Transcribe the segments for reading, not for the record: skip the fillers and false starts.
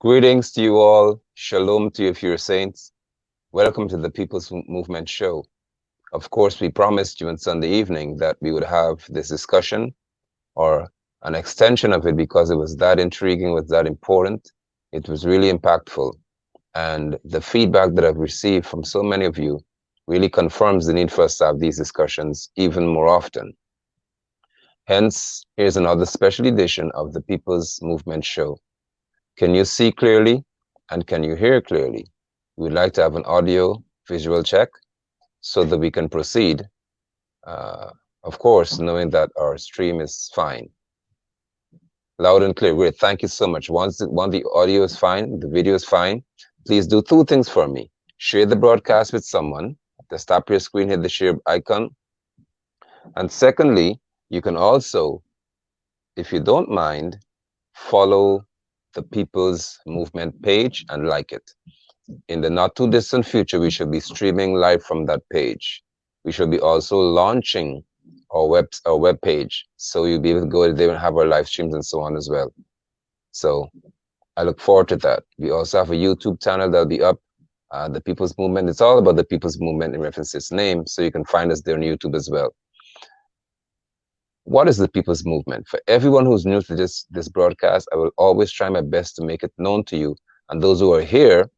Greetings to you all. Shalom to you if you're saints. Welcome to the People's Movement Show. Of course, we promised you on Sunday evening that we would have this discussion or an extension of it because it was that intriguing, was that important. It was really impactful. And the feedback that I've received from so many of you really confirms the need for us to have these discussions even more often. Hence, here's another special edition of the People's Movement Show. Can you see clearly and can you hear clearly? We'd like to have an audio visual check so that we can proceed. Of course, knowing that our stream is fine. Loud and clear. Great. Thank you so much. Once the audio is fine, the video is fine, please do two things for me. Share the broadcast with someone. Just tap your screen, hit the share icon. And secondly, you can also, if you don't mind, follow the People's Movement page and like it. In the not too distant future, we should be streaming live from that page. We should be also launching our web page, so you'll be able to go there and have our live streams and so on as well. So I look forward to that. We also have a YouTube channel that'll be up. The People's Movement. It's all about the People's Movement in reference to its name, so you can find us there on YouTube as well. What is the People's Movement? For everyone who's new to this broadcast, I will always try my best to make it known to you. And those who are here,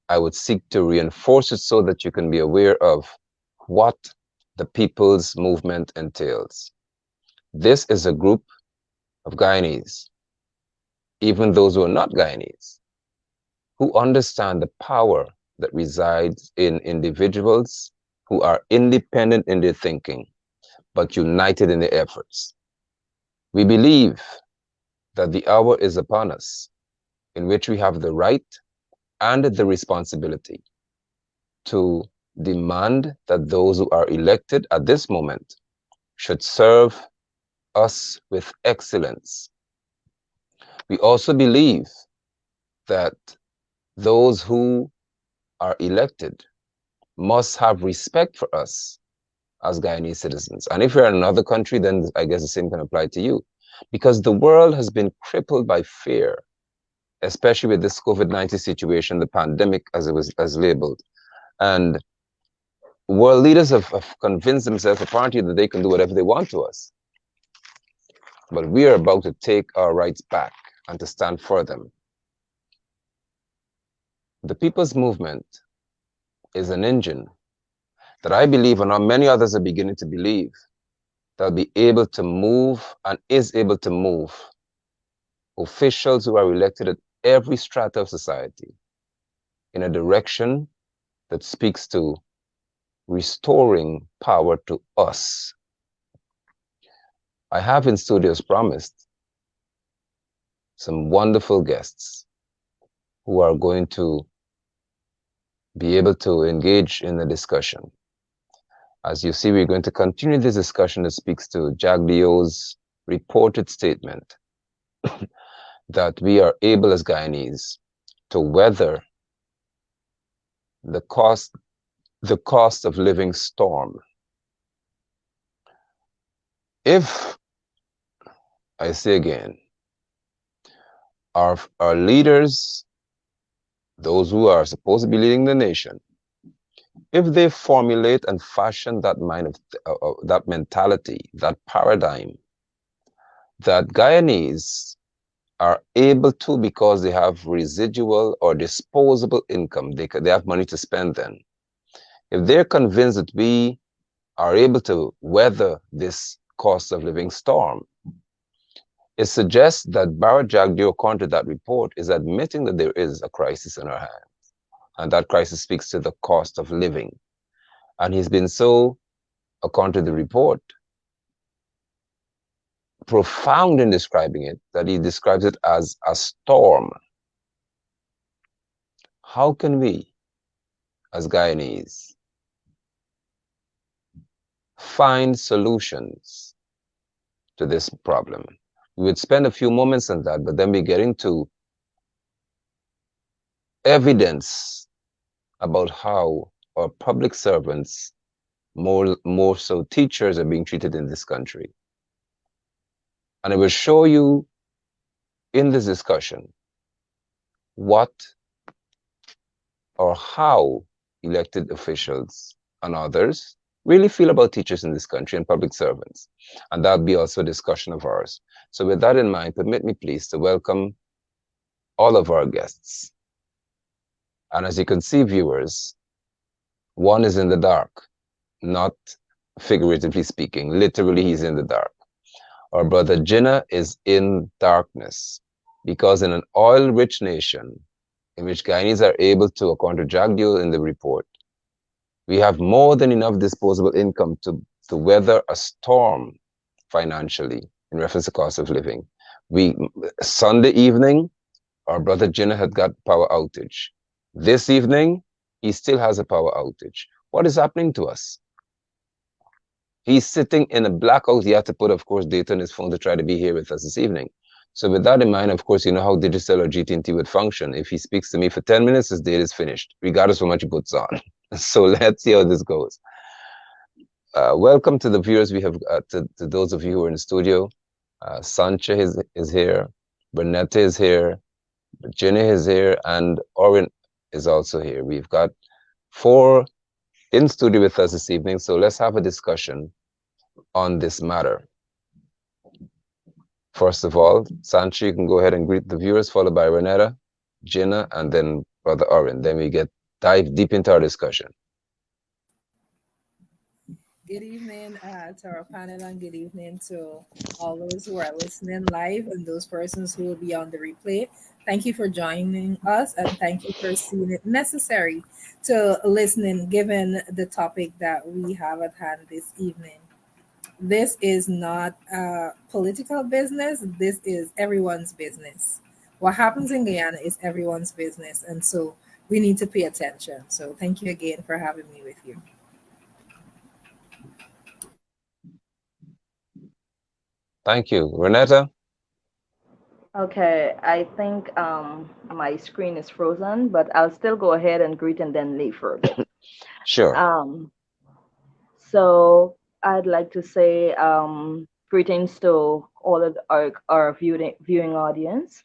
I would seek to reinforce it so that you can be aware of what the People's Movement entails. This is a group of Guyanese, even those who are not Guyanese, who understand the power that resides in individuals who are independent in their thinking, but united in their efforts. We believe that the hour is upon us in which we have the right and the responsibility to demand that those who are elected at this moment should serve us with excellence. We also believe that those who are elected must have respect for us as Guyanese citizens. And if you're in another country, then I guess the same can apply to you. Because the world has been crippled by fear, especially with this COVID-19 situation, the pandemic as it was labeled. And world leaders have convinced themselves apparently that they can do whatever they want to us. But we are about to take our rights back and to stand for them. The People's Movement is an engine that I believe, and many others are beginning to believe, that will be able to move and is able to move officials who are elected at every strata of society in a direction that speaks to restoring power to us. I have in studios promised some wonderful guests who are going to be able to engage in the discussion. As you see, we're going to continue this discussion that speaks to Jagdio's reported statement that we are able as Guyanese to weather the cost of living storm. If, I say again, our leaders, those who are supposed to be leading the nation, if they formulate and fashion that that mentality, that paradigm, that Guyanese are able to, because they have residual or disposable income, they have money to spend then. If they're convinced that we are able to weather this cost of living storm, it suggests that Barrett Jagdio, according to that report, is admitting that there is a crisis in our hands. And that crisis speaks to the cost of living. And he's been so, according to the report, profound in describing it, that he describes it as a storm. How can we, as Guyanese, find solutions to this problem? We would spend a few moments on that, but then we get into evidence about how our public servants, more so teachers, are being treated in this country. And I will show you in this discussion what or how elected officials and others really feel about teachers in this country and public servants. And that'll be also a discussion of ours. So with that in mind, permit me please to welcome all of our guests. And as you can see, viewers, one is in the dark, not figuratively speaking. Literally, he's in the dark. Our brother Jinnah is in darkness because in an oil-rich nation in which Guyanese are able to, according to Jagdeo in the report, we have more than enough disposable income to weather a storm financially in reference to cost of living. Sunday evening, our brother Jinnah had got power outage. This evening, he still has a power outage. What is happening to us? He's sitting in a blackout. He had to put, of course, data on his phone to try to be here with us this evening. So with that in mind, of course, you know how Digicel or GT&T would function. If he speaks to me for 10 minutes, his data is finished, regardless of how much he puts on. So let's see how this goes. Welcome to the viewers. We have to those of you who are in the studio. Sancha is here. Bernetta is here. Jenny is here. And Orin is also here. We've got 4 in studio with us this evening. So let's have a discussion on this matter. First of all, Sancha, you can go ahead and greet the viewers, followed by Renetta, Jinnah, and then Brother Orin. Then we dive deep into our discussion. Good evening to our panel, and good evening to all those who are listening live and those persons who will be on the replay. Thank you for joining us, and thank you for seeing it necessary to listening given the topic that we have at hand this evening. This is not political business, this is everyone's business. What happens in Guyana is everyone's business, and so we need to pay attention. So, thank you again for having me with you. Thank you. Renetta? Okay, I think my screen is frozen, but I'll still go ahead and greet and then leave for a bit. Sure. Um, so I'd like to say greetings to all of our viewing audience.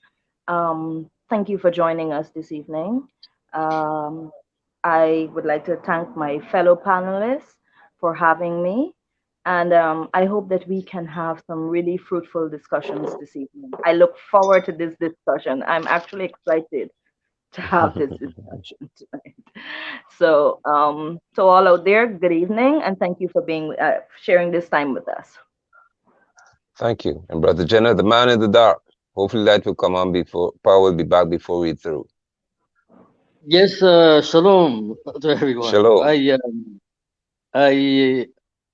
Thank you for joining us this evening. Um, I would like to thank my fellow panelists for having me. And I hope that we can have some really fruitful discussions this evening. I look forward to this discussion. I'm actually excited to have this discussion tonight. So, to all out there, good evening, and thank you for being sharing this time with us. Thank you. And Brother Jinnah, the man in the dark. Hopefully light will come on before, power will be back before we're through. Yes, shalom to everyone. Shalom.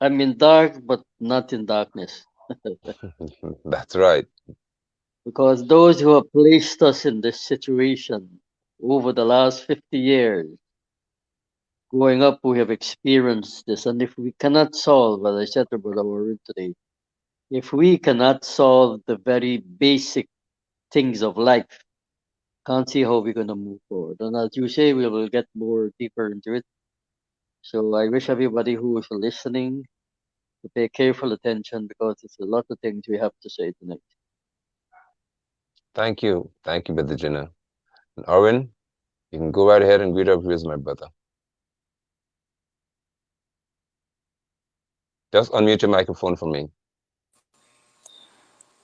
I'm in dark, but not in darkness. That's right. Because those who have placed us in this situation over the last 50 years, growing up, we have experienced this. And if we cannot solve, as I said to Brother Warren today, if we cannot solve the very basic things of life, can't see how we're going to move forward. And as you say, we will get more deeper into it. So I wish everybody who is listening to pay careful attention because it's a lot of things we have to say tonight. Thank you. Thank you, Brother Jinnah. And Orin, you can go right ahead and greet our viewers, my brother. Just unmute your microphone for me.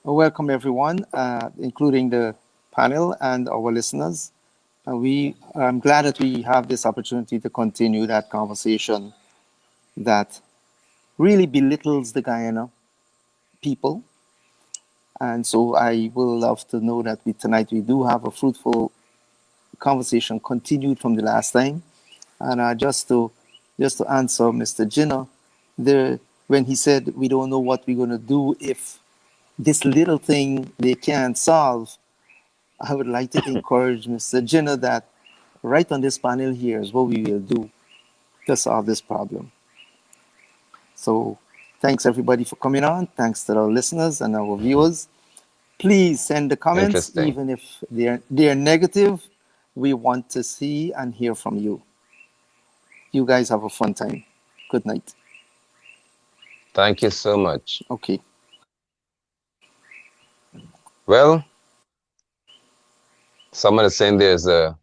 Welcome, everyone, including the panel and our listeners. I'm glad that we have this opportunity to continue that conversation that really belittles the Guyana people. And so I will love to know that tonight we do have a fruitful conversation continued from the last time. And just to answer Mr. Jinnah, when he said we don't know what we're going to do if this little thing they can't solve, I would like to encourage Mr. Jinnah that right on this panel here is what we will do to solve this problem. So thanks everybody for coming on. Thanks to our listeners and our viewers. Please send the comments, even if they're negative. We want to see and hear from you. You guys have a fun time. Good night. Thank you so much. Okay. Well, Someone is saying there's a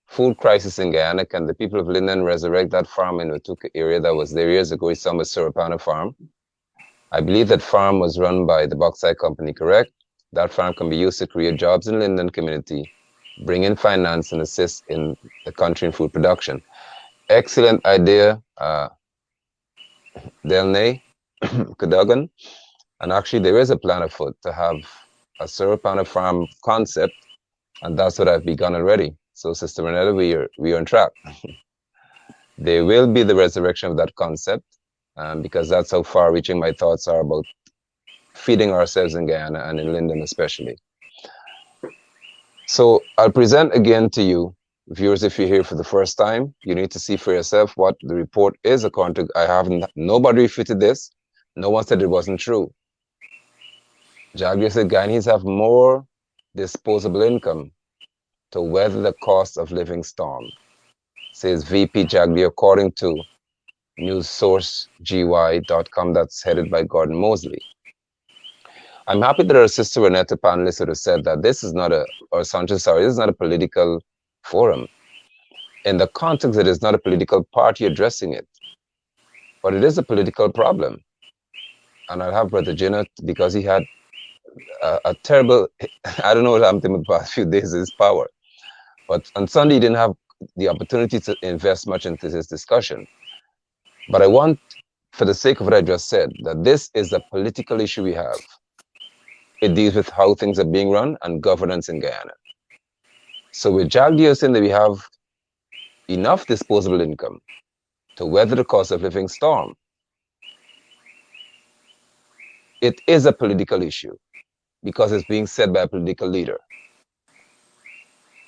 food crisis in Guyana. Can the people of Linden resurrect that farm in Watuka area that was there years ago? It's some Surapana farm. I believe that farm was run by the Bauxite Company, correct? That farm can be used to create jobs in Linden community, bring in finance, and assist in the country in food production. Excellent idea, Delnay Cadogan. And actually, there is a plan afoot to have a Surapana farm concept, and that's what I've begun already. So, Sister Renetta, we are on track. There will be the resurrection of that concept, because that's how far-reaching my thoughts are about feeding ourselves in Guyana and in Linden especially. So I'll present again to you, viewers, if you're here for the first time, you need to see for yourself what the report is according to, nobody refuted this. No one said it wasn't true. Jagger said Guyanese have more disposable income to weather the cost of living storm, says VP Jagger according to newssourcegi.com that's headed by Gordon Mosley. I'm happy that our sister Renetta panelists would have said that this is not or Sanchez, sorry, this is not a political forum. In the context, it is not a political party addressing it, but it is a political problem. And I'll have Brother Jenna, because he had a terrible, I don't know what happened to him in the past few days, his power. But on Sunday, he didn't have the opportunity to invest much into this discussion. But I want, for the sake of what I just said, that this is a political issue we have. It deals with how things are being run and governance in Guyana. So with Jagdio saying that we have enough disposable income to weather the cost of living storm, it is a political issue because it's being said by a political leader.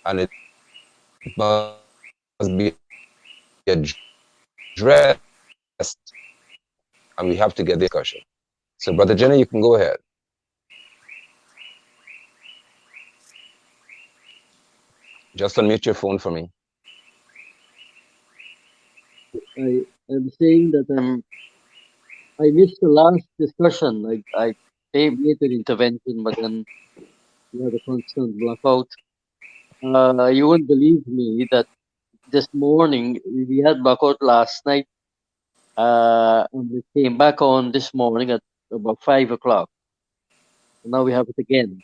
And it must be addressed, and we have to get the discussion. So, Brother Jenny, you can go ahead. Just unmute your phone for me. I am saying that I missed the last discussion. I made an intervention, but then we had a constant blackout. You won't believe me that this morning we had blackout last night, and we came back on this morning at about 5 o'clock. Now we have it again,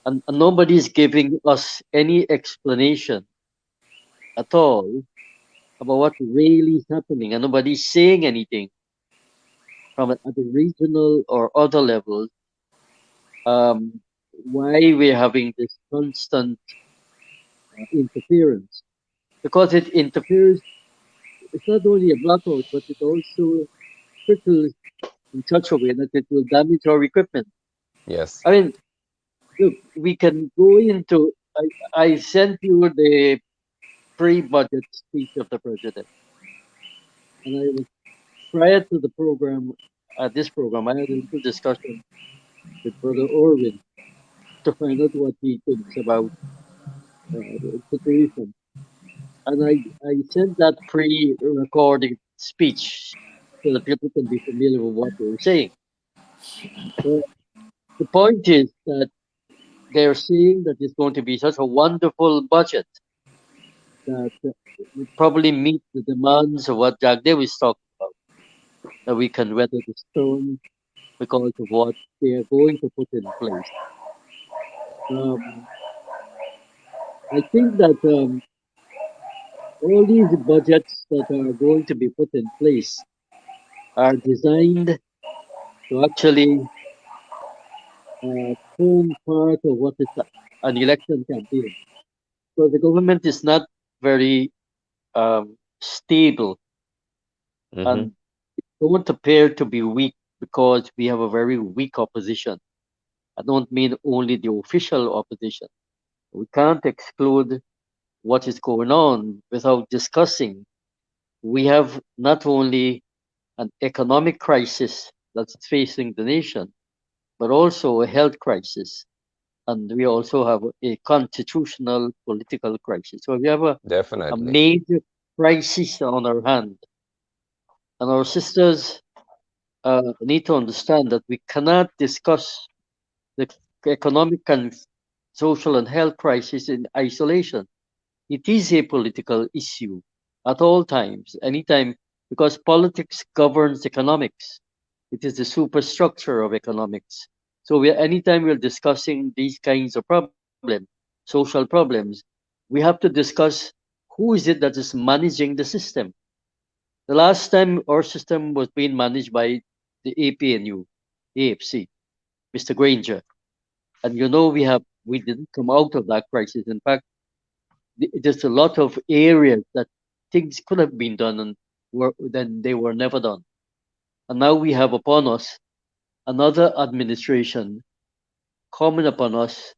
and nobody's giving us any explanation at all about what really is happening, and nobody's saying anything from at the regional or other levels. Why we're having this constant interference? Because it interferes. It's not only a blackout, but it also trickles in such a way that it will damage our equipment. Yes. I mean, look, we can go into. I sent you the pre-budget speech of the president, and I was prior to the program. This program, I had a little discussion with Brother Orwin to find out what he thinks about the situation. And I sent that pre-recorded speech so that people can be familiar with what they're saying. So the point is that they're saying that it's going to be such a wonderful budget that would probably meet the demands of what Jack Davis talked about, that we can weather the storm because of what they are going to put in place. I think that all these budgets that are going to be put in place are designed to actually form part of what is an election campaign. So the government is not very stable and it don't appear to be weak because we have a very weak opposition. I don't mean only the official opposition. We can't exclude what is going on without discussing. We have not only an economic crisis that's facing the nation, but also a health crisis. And we also have a constitutional political crisis. So we have a Definitely. major crisis on our hand. And our sisters need to understand that we cannot discuss the economic social and health crisis in isolation. It is a political issue at all times, anytime, because politics governs economics. It is the superstructure of economics. So anytime we're discussing these kinds of problems, social problems, we have to discuss who is it that is managing the system. The last time our system was being managed by the APNU, AFC, Mr. Granger, and we didn't come out of that crisis. In fact, there's a lot of areas that things could have been done and then they were never done. And now we have upon us another administration coming upon us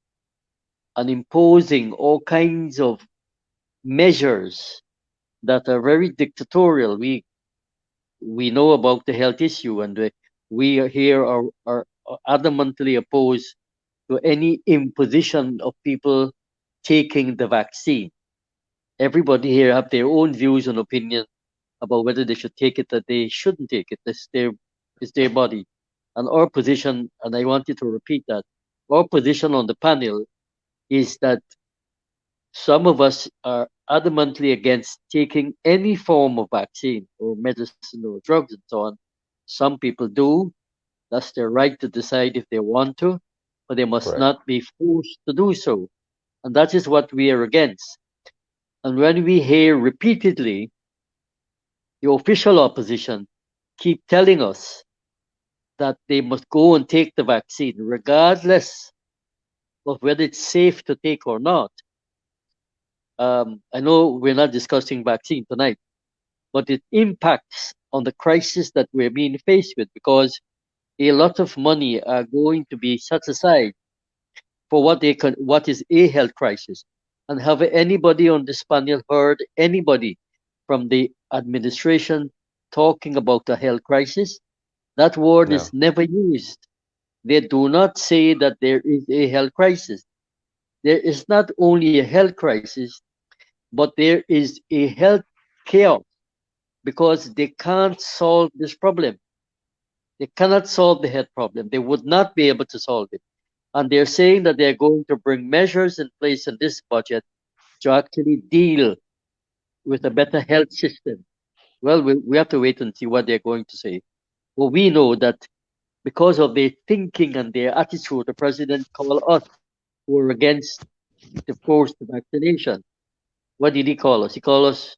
and imposing all kinds of measures that are very dictatorial. We know about the health issue, and we are here are adamantly opposed to any imposition of people taking the vaccine. Everybody here have their own views and opinion about whether they should take it or they shouldn't take it. It's their body. And our position, and I wanted to repeat that, our position on the panel is that some of us are adamantly against taking any form of vaccine or medicine or drugs and so on. Some people do. That's their right to decide if they want to, but they must Correct. not be forced to do so. And that is what we are against. And when we hear repeatedly the official opposition keep telling us that they must go and take the vaccine, regardless of whether it's safe to take or not. I know we're not discussing vaccine tonight, but it impacts on the crisis that we're being faced with, because a lot of money are going to be set aside for what is a health crisis. And have anybody on this panel heard anybody from the administration talking about a health crisis? That word No. is never used. They do not say that there is a health crisis. There is not only a health crisis, but there is a health chaos, because they can't solve this problem. They cannot solve the health problem. They would not be able to solve it. And they're saying that they're going to bring measures in place in this budget to actually deal with a better health system. Well, we have to wait and see what they're going to say. Well, we know that because of their thinking and their attitude, the president called us who are against the forced vaccination. What did he call us? He called us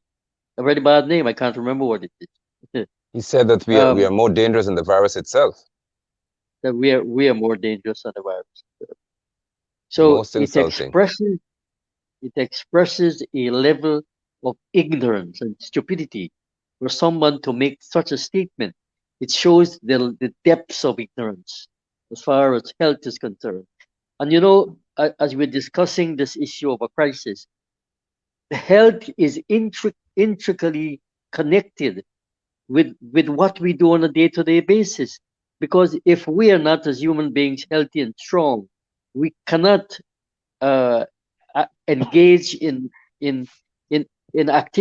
a very bad name. I can't remember what it is. He said that we are um, more dangerous than the virus itself. that we are more dangerous than the virus. So Most insulting. it expresses a level of ignorance and stupidity for someone to make such a statement. It shows the depths of ignorance as far as health is concerned. And as we're discussing this issue of a crisis, the health is intricately connected with what we do on a day-to-day basis. Because if we are not, as human beings, healthy and strong, we cannot uh, engage in in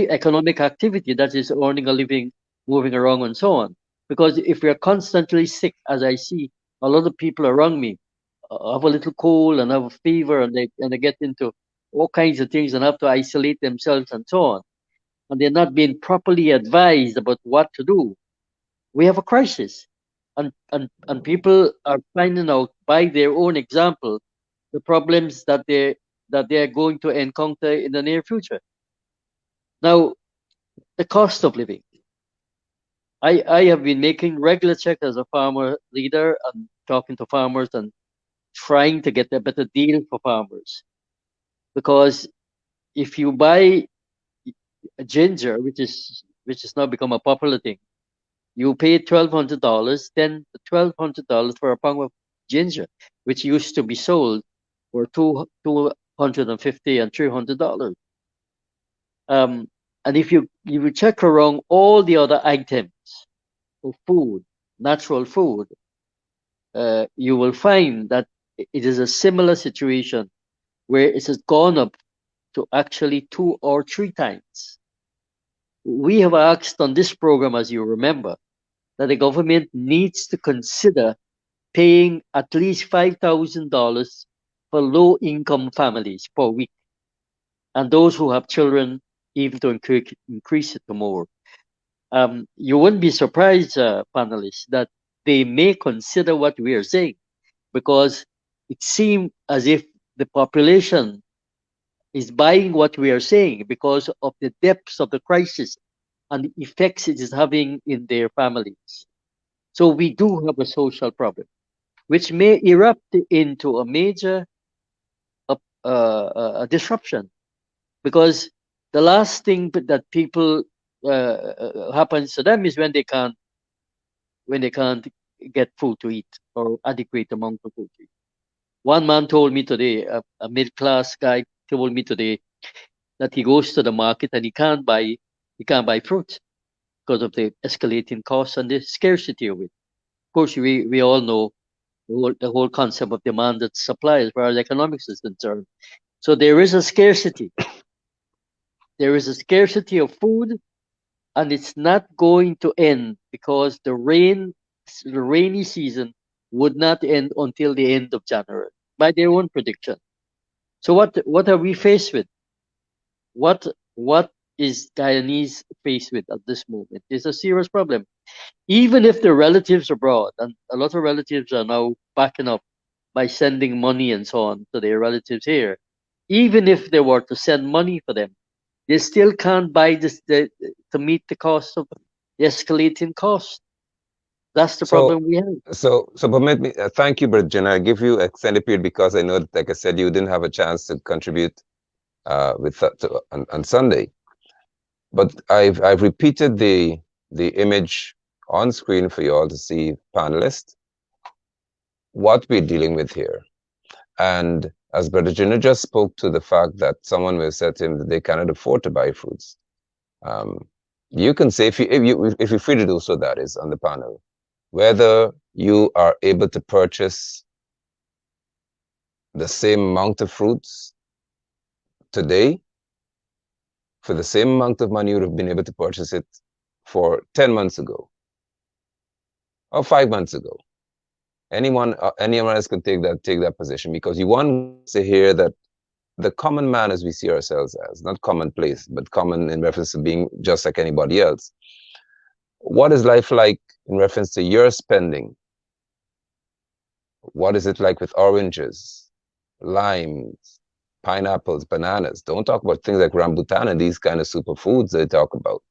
economic activity, that is earning a living, moving around, and so on. Because if we are constantly sick, as I see a lot of people around me have a little cold and have a fever, and they get into all kinds of things and have to isolate themselves and so on, and they're not being properly advised about what to do, we have a crisis. And people are finding out by their own example the problems that they're going to encounter in the near future. Now, the cost of living. I have been making regular checks as a farmer leader and talking to farmers and trying to get a better deal for farmers. Because if you buy ginger, which is now become a popular thing, you pay $1,200, then $1,200 for a pound of ginger, which used to be sold for $250 and $300. And if you check around all the other items of food, natural food, you will find that it is a similar situation where it has gone up to actually 2 or 3 times. We have asked on this program, as you remember, that the government needs to consider paying at least $5,000 for low-income families per week, and those who have children even to increase it to more. You wouldn't be surprised, panelists, that they may consider what we are saying, because it seems as if the population is buying what we are saying because of the depths of the crisis and the effects it is having in their families. So we do have a social problem, which may erupt into a major disruption, because the last thing that people happens to them is when they can't get food to eat, or adequate amount of food to eat. One man told me today, a mid-class guy told me today, that he goes to the market and he can't buy fruit because of the escalating costs and the scarcity of it. Of course, we all know the whole concept of demand and supply as far as economics is concerned. So there is a scarcity. There is a scarcity of food, and it's not going to end, because the rainy season would not end until the end of January by their own prediction. So what are we faced with? What is Guyanese faced with at this moment? It's a serious problem. Even if the relatives abroad, and a lot of relatives are now backing up by sending money and so on to their relatives here, even if they were to send money for them, they still can't buy to meet the cost of the escalating cost. That's the So, problem we have. so permit me. Thank you, Virginia. I give you extended period because I know, that, like I said, you didn't have a chance to contribute with that on Sunday. But I've repeated the image on screen for you all to see, panelists, what we're dealing with here. And as Brother Junior just spoke to the fact that someone will say to him that they cannot afford to buy fruits. You can say, if you're free to do so, that is, on the panel, whether you are able to purchase the same amount of fruits today for the same amount of money you would have been able to purchase it for 10 months ago or 5 months ago. Anyone else can take that position, because you want to hear that the common man, as we see ourselves as, not commonplace, but common in reference to being just like anybody else. What is life like in reference to your spending? What is it like with oranges, limes, pineapples, bananas? Don't talk about things like rambutan and these kind of superfoods they talk about.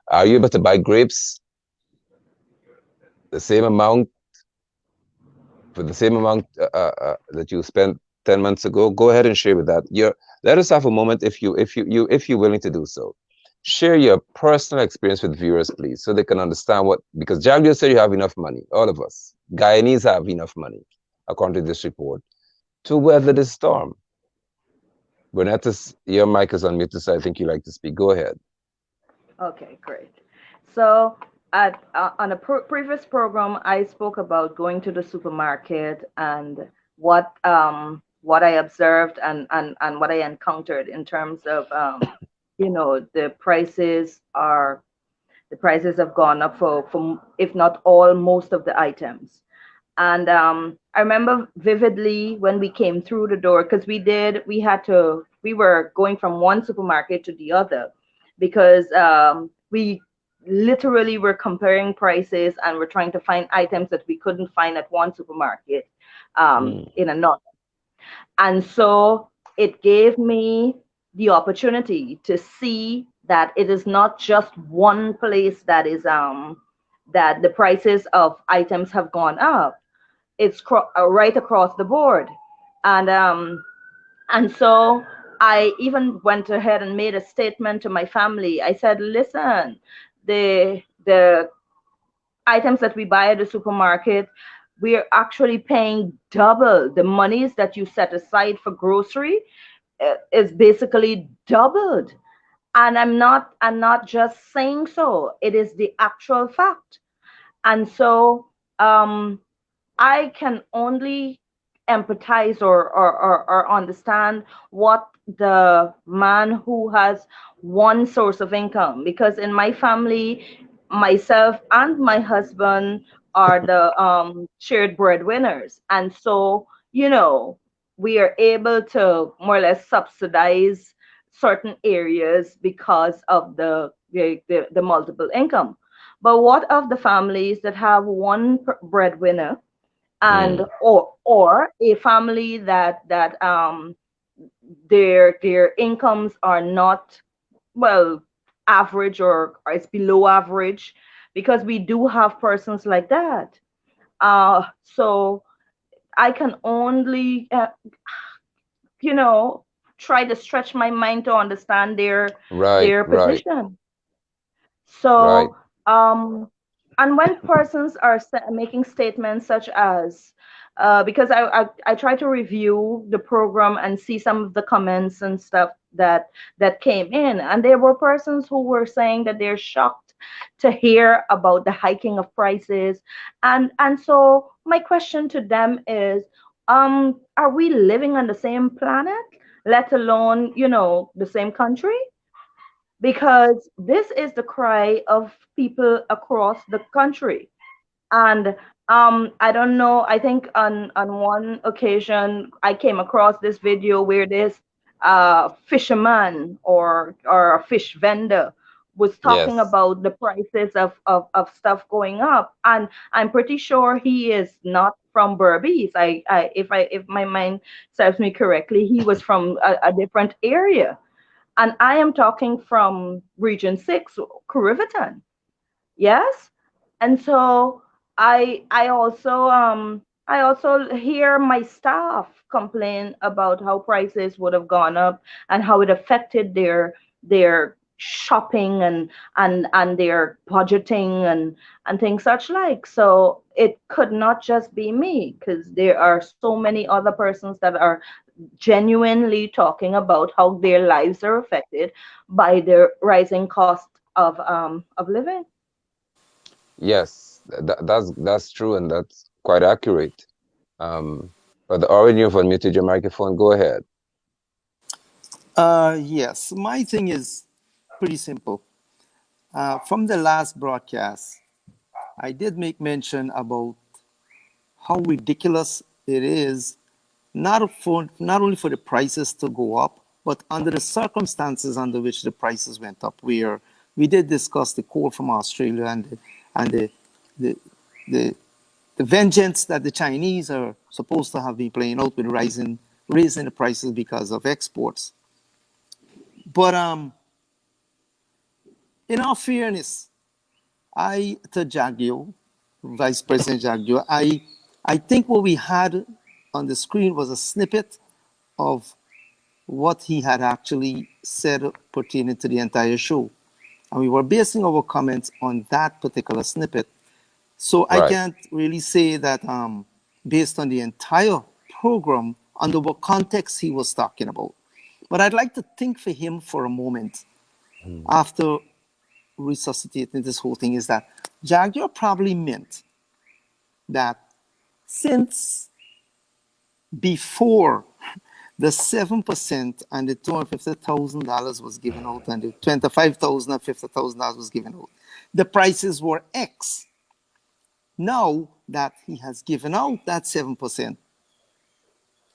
Are you able to buy grapes the same amount for the same amount that you spent 10 months ago? Go ahead and share with that. Let us have a moment, if you're willing to do so. Share your personal experience with viewers, please, so they can understand because Jack just said you have enough money. All of us Guyanese have enough money, according to this report, to weather this storm. Bernetta, your mic is unmuted, so I think you like to speak. Go ahead. Okay, great. So on a previous program, I spoke about going to the supermarket and what I observed and what I encountered in terms of the prices have gone up for if not all, most of the items. And I remember vividly when we came through the door, because we were going from one supermarket to the other, because we literally were comparing prices and we're trying to find items that we couldn't find at one supermarket in another. And so it gave me the opportunity to see that it is not just one place that is that the prices of items have gone up. It's right across the board. And so I even went ahead and made a statement to my family. I said, listen, the items that we buy at the supermarket, we're actually paying double. The monies that you set aside for grocery is basically doubled. And I'm not just saying so. It is the actual fact. And so I can only empathize or understand what the man who has one source of income, because in my family, myself and my husband are the shared breadwinners. And so we are able to more or less subsidize certain areas because of the multiple income. But what of the families that have one breadwinner, and Mm. or a family that their incomes are not, well, average, or it's below average, because we do have persons like that. So I can only you know try to stretch my mind to understand Right, their right, position. right. So, and when persons are making statements such as, because I try to review the program and see some of the comments and stuff that came in, and there were persons who were saying that they're shocked to hear about the hiking of prices, and so my question to them is, are we living on the same planet, let alone the same country? Because this is the cry of people across the country. And I don't know, I think on one occasion I came across this video where this fisherman or a fish vendor was talking Yes, about the prices of stuff going up, and I'm pretty sure he is not from Berbice. If my mind serves me correctly, he was from a different area, and I am talking from Region 6, Kurivitan. Yes. And so I also hear my staff complain about how prices would have gone up and how it affected their shopping and their budgeting and things such like. So it could not just be me, because there are so many other persons that are genuinely talking about how their lives are affected by the rising cost of living. yes, that's true, and that's quite accurate. But the Orange, you've unmuted your microphone. Go ahead. Yes, my thing is pretty simple. From the last broadcast, I did make mention about how ridiculous it is, not only for the prices to go up, but under the circumstances under which the prices went up. Where we did discuss the call from Australia and the the the vengeance that the Chinese are supposed to have been playing out with raising the prices because of exports. But in all fairness, to Jagio, Vice President Jagio, I think what we had on the screen was a snippet of what he had actually said pertaining to the entire show. And we were basing our comments on that particular snippet. So I Right. can't really say that based on the entire program, under what context he was talking about. But I'd like to think for him for a moment Mm. after resuscitating this whole thing, is that Jaguar probably meant that since before the 7% and the $250,000 was given out, and the 25,000 and $50,000 was given out, the prices were X. Now that he has given out that 7%,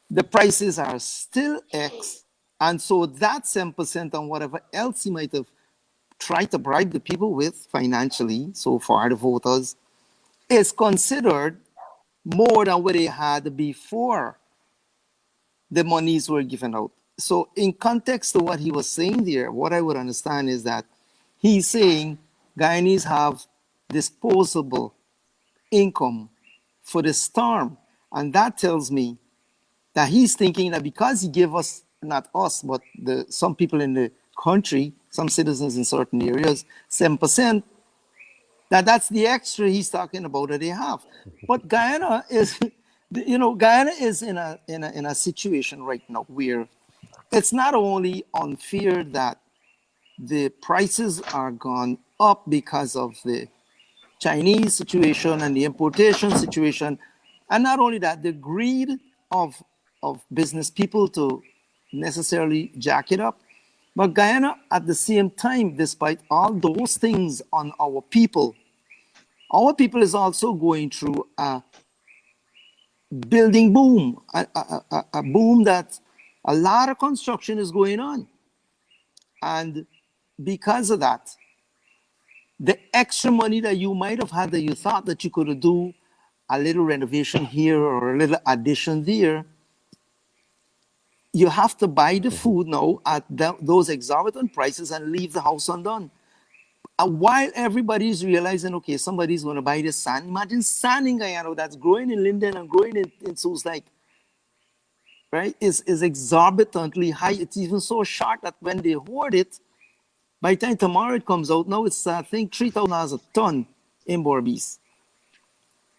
the prices are still X. And so that 7% and whatever else he might have tried to bribe the people with financially so far, the voters, is considered more than what they had before the monies were given out. So, in context to what he was saying there, what I would understand is that he's saying Guyanese have disposable income for the storm. And that tells me that he's thinking that because he gave us, not us, but some people in the country, some citizens in certain areas, 7%, that's the extra he's talking about that they have. But Guyana is, Guyana is in a situation right now where it's not only unfair that the prices are gone up because of the Chinese situation and the importation situation, and not only that, the greed of business people to necessarily jack it up. But Guyana, at the same time, despite all those things on our people is also going through a building boom, a boom that a lot of construction is going on. And because of that, the extra money that you might have had that you thought that you could do a little renovation here or a little addition there, you have to buy the Mhm. food now at those exorbitant prices and leave the house undone. While everybody is realizing, okay, somebody's going to buy this sand. Imagine sand in Guyana that's growing in Linden and growing in Sault Lake, right? Is exorbitantly high. It's even so short that when they hoard it, by the time tomorrow it comes out, now it's, I think, $3,000 a ton in Borbies.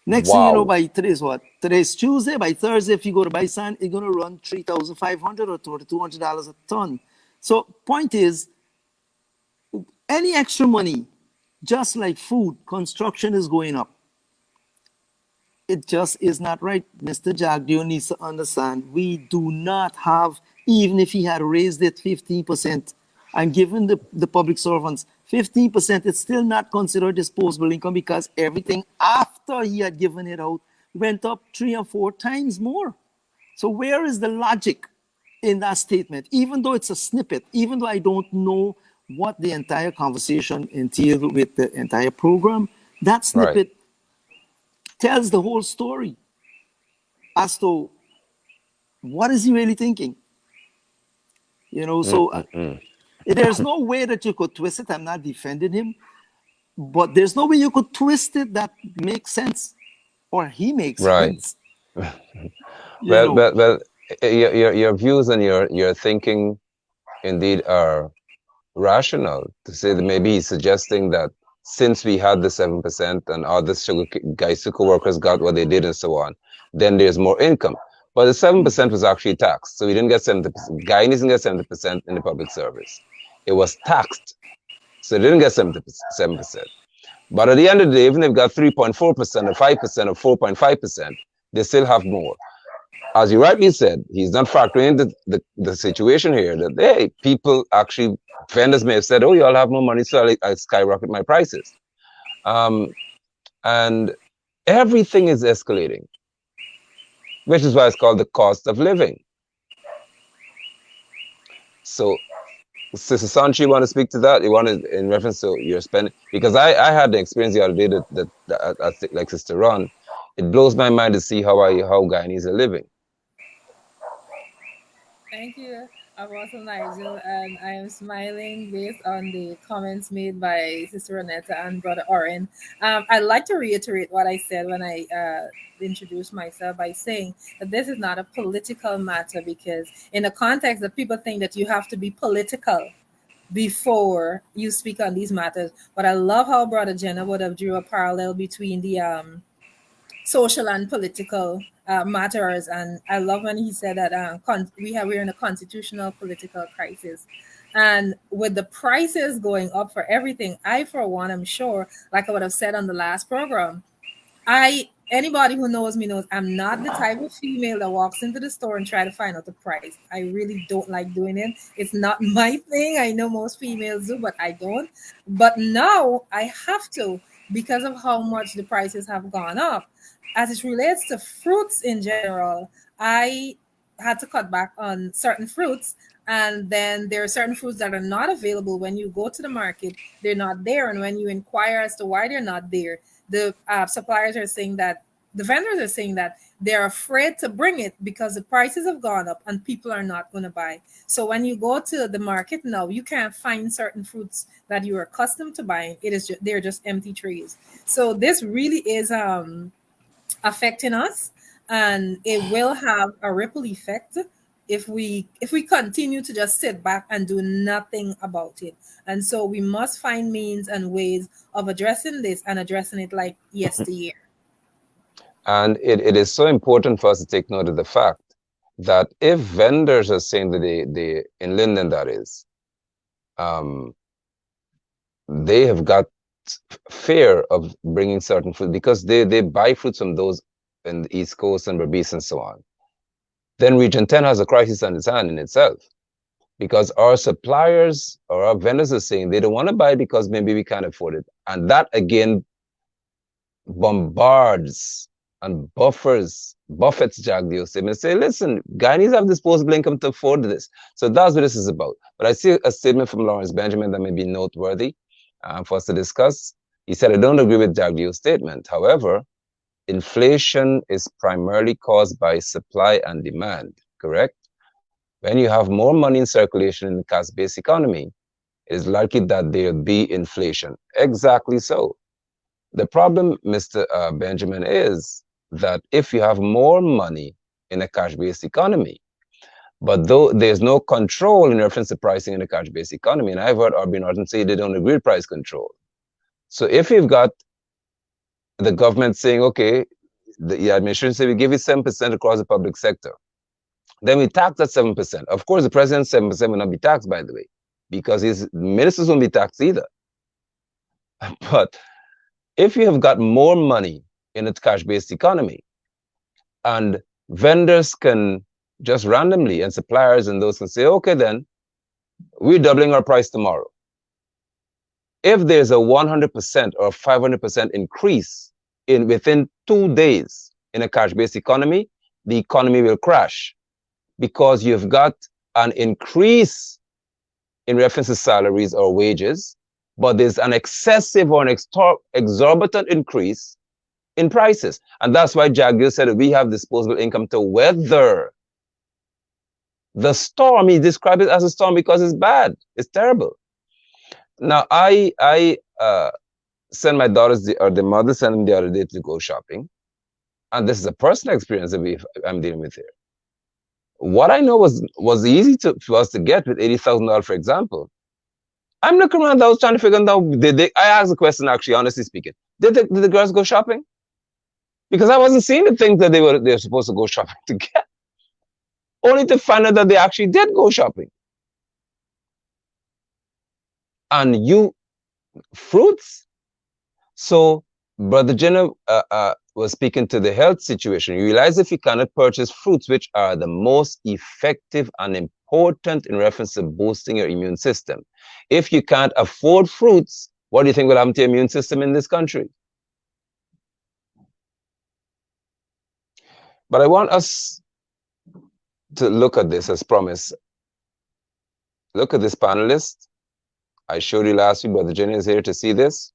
Next thing you know, Wow. by today's what? Today's Tuesday. By Thursday, if you go to buy sand, it's going to run $3,500 or $200 a ton. So, point is, any extra money, just like food, construction is going up. It just is not right. Mr. Jagdeo needs to understand we do not have, even if he had raised it 15% and given the public servants 15%, it's still not considered disposable income because everything after he had given it out went up 3 or 4 times more. So where is the logic in that statement? Even though it's a snippet, even though I don't know what the entire conversation entailed with the entire program, that Right. snippet tells the whole story as to what is he really thinking. So Mm-mm-mm. there's no way that you could twist it. I'm not defending him, but there's no way you could twist it that makes sense or he makes Right. sense. you Well, know well, well. Your views and your thinking indeed are rational. To say that maybe he's suggesting that since we had the 7% and other sugar workers got what they did and so on, then there's more income. But the 7% was actually taxed, so we didn't get 70%. Guyanese didn't get 70% in the public service. It was taxed, so they didn't get 7%. But at the end of the day, even if they got 3.4% or 5% or 4.5%, they still have more. As you rightly said, he's not factoring in the situation here that, hey, people actually, vendors may have said, oh, you all have more money, so I skyrocket my prices. And everything is escalating, which is why it's called the cost of living. So, Sister Sanchi, you want to speak to that? You want to, in reference to your spending? Because I had the experience the other day that like Sister Ron, it blows my mind to see how Guyanese are living. Thank you, Apostle Nigel, and I am smiling based on the comments made by Sister Renetta and Brother Oren. I'd like to reiterate what I said when I introduced myself by saying that this is not a political matter because, in a context that people think that you have to be political before you speak on these matters. But I love how Brother Jenna would have drew a parallel between the social and political matters. And I love when he said that we're in a constitutional political crisis. And with the prices going up for everything, I for one am sure, like I would have said on the last program, anybody who knows me knows I'm not the type of female that walks into the store and try to find out the price. I really don't like doing it. It's not my thing. I know most females do, but I don't. But now I have to because of how much the prices have gone up. As it relates to fruits in general, I had to cut back on certain fruits. And then there are certain fruits that are not available when you go to the market. They're not there. And when you inquire as to why they're not there, the suppliers are saying that the vendors are saying that they're afraid to bring it because the prices have gone up and people are not going to buy. So when you go to the market now, you can't find certain fruits that you are accustomed to buying. They're just empty trays. So this really is affecting us, and it will have a ripple effect if we continue to just sit back and do nothing about it. And so we must find means and ways of addressing this and addressing it like yesteryear. And it is so important for us to take note of the fact that if vendors are saying that they in Linden, that is, they have got fear of bringing certain fruit because they buy fruits from those in the East Coast and Berbice and so on. Then Region 10 has a crisis on its hand in itself because our suppliers or our vendors are saying they don't want to buy because maybe we can't afford it. And that again bombards and buffets Jagdeo statement and say, listen, Guyanese have disposable income to afford this. So that's what this is about. But I see a statement from Lawrence Benjamin that may be noteworthy for us to discuss. He said, I don't agree with Jagdeo's statement. However, inflation is primarily caused by supply and demand, correct? When you have more money in circulation in the cash-based economy, it is likely that there will be inflation. Exactly so. The problem, Mr. Benjamin, is that if you have more money in a cash-based economy, but though there's no control in reference to pricing in a cash-based economy, and I've heard Arbin Norton say they don't agree with price control. So if you've got the government saying, okay, the administration say we give you 7% across the public sector, then we tax at 7%. Of course, the president's 7% will not be taxed, by the way, because his ministers won't be taxed either. But if you have got more money in a cash-based economy, and vendors can just randomly, and suppliers and those can say, okay, then we're doubling our price tomorrow. If there's a 100% or 500% increase within 2 days in a cash-based economy, the economy will crash because you've got an increase in reference to salaries or wages, but there's an excessive or an exorbitant increase in prices. And that's why Jagdeo said that we have disposable income to weather the storm. He described it as a storm because it's bad. It's terrible. Now, I sent my daughters, or the mother sent them the other day to go shopping. And this is a personal experience that I'm dealing with here. What I know was easy for us to get with $80,000, for example. I'm looking around, I was trying to figure out, I asked the question, actually, honestly speaking, did the girls go shopping? Because I wasn't seeing the things that they were supposed to go shopping to get. Only to find out that they actually did go shopping. And fruits. So Brother Jenner was speaking to the health situation. You realize if you cannot purchase fruits, which are the most effective and important in reference to boosting your immune system. If you can't afford fruits, what do you think will happen to your immune system in this country? But I want us to look at this as promised. Look at this panelist. I showed you last week, Brother Jenny is here to see this.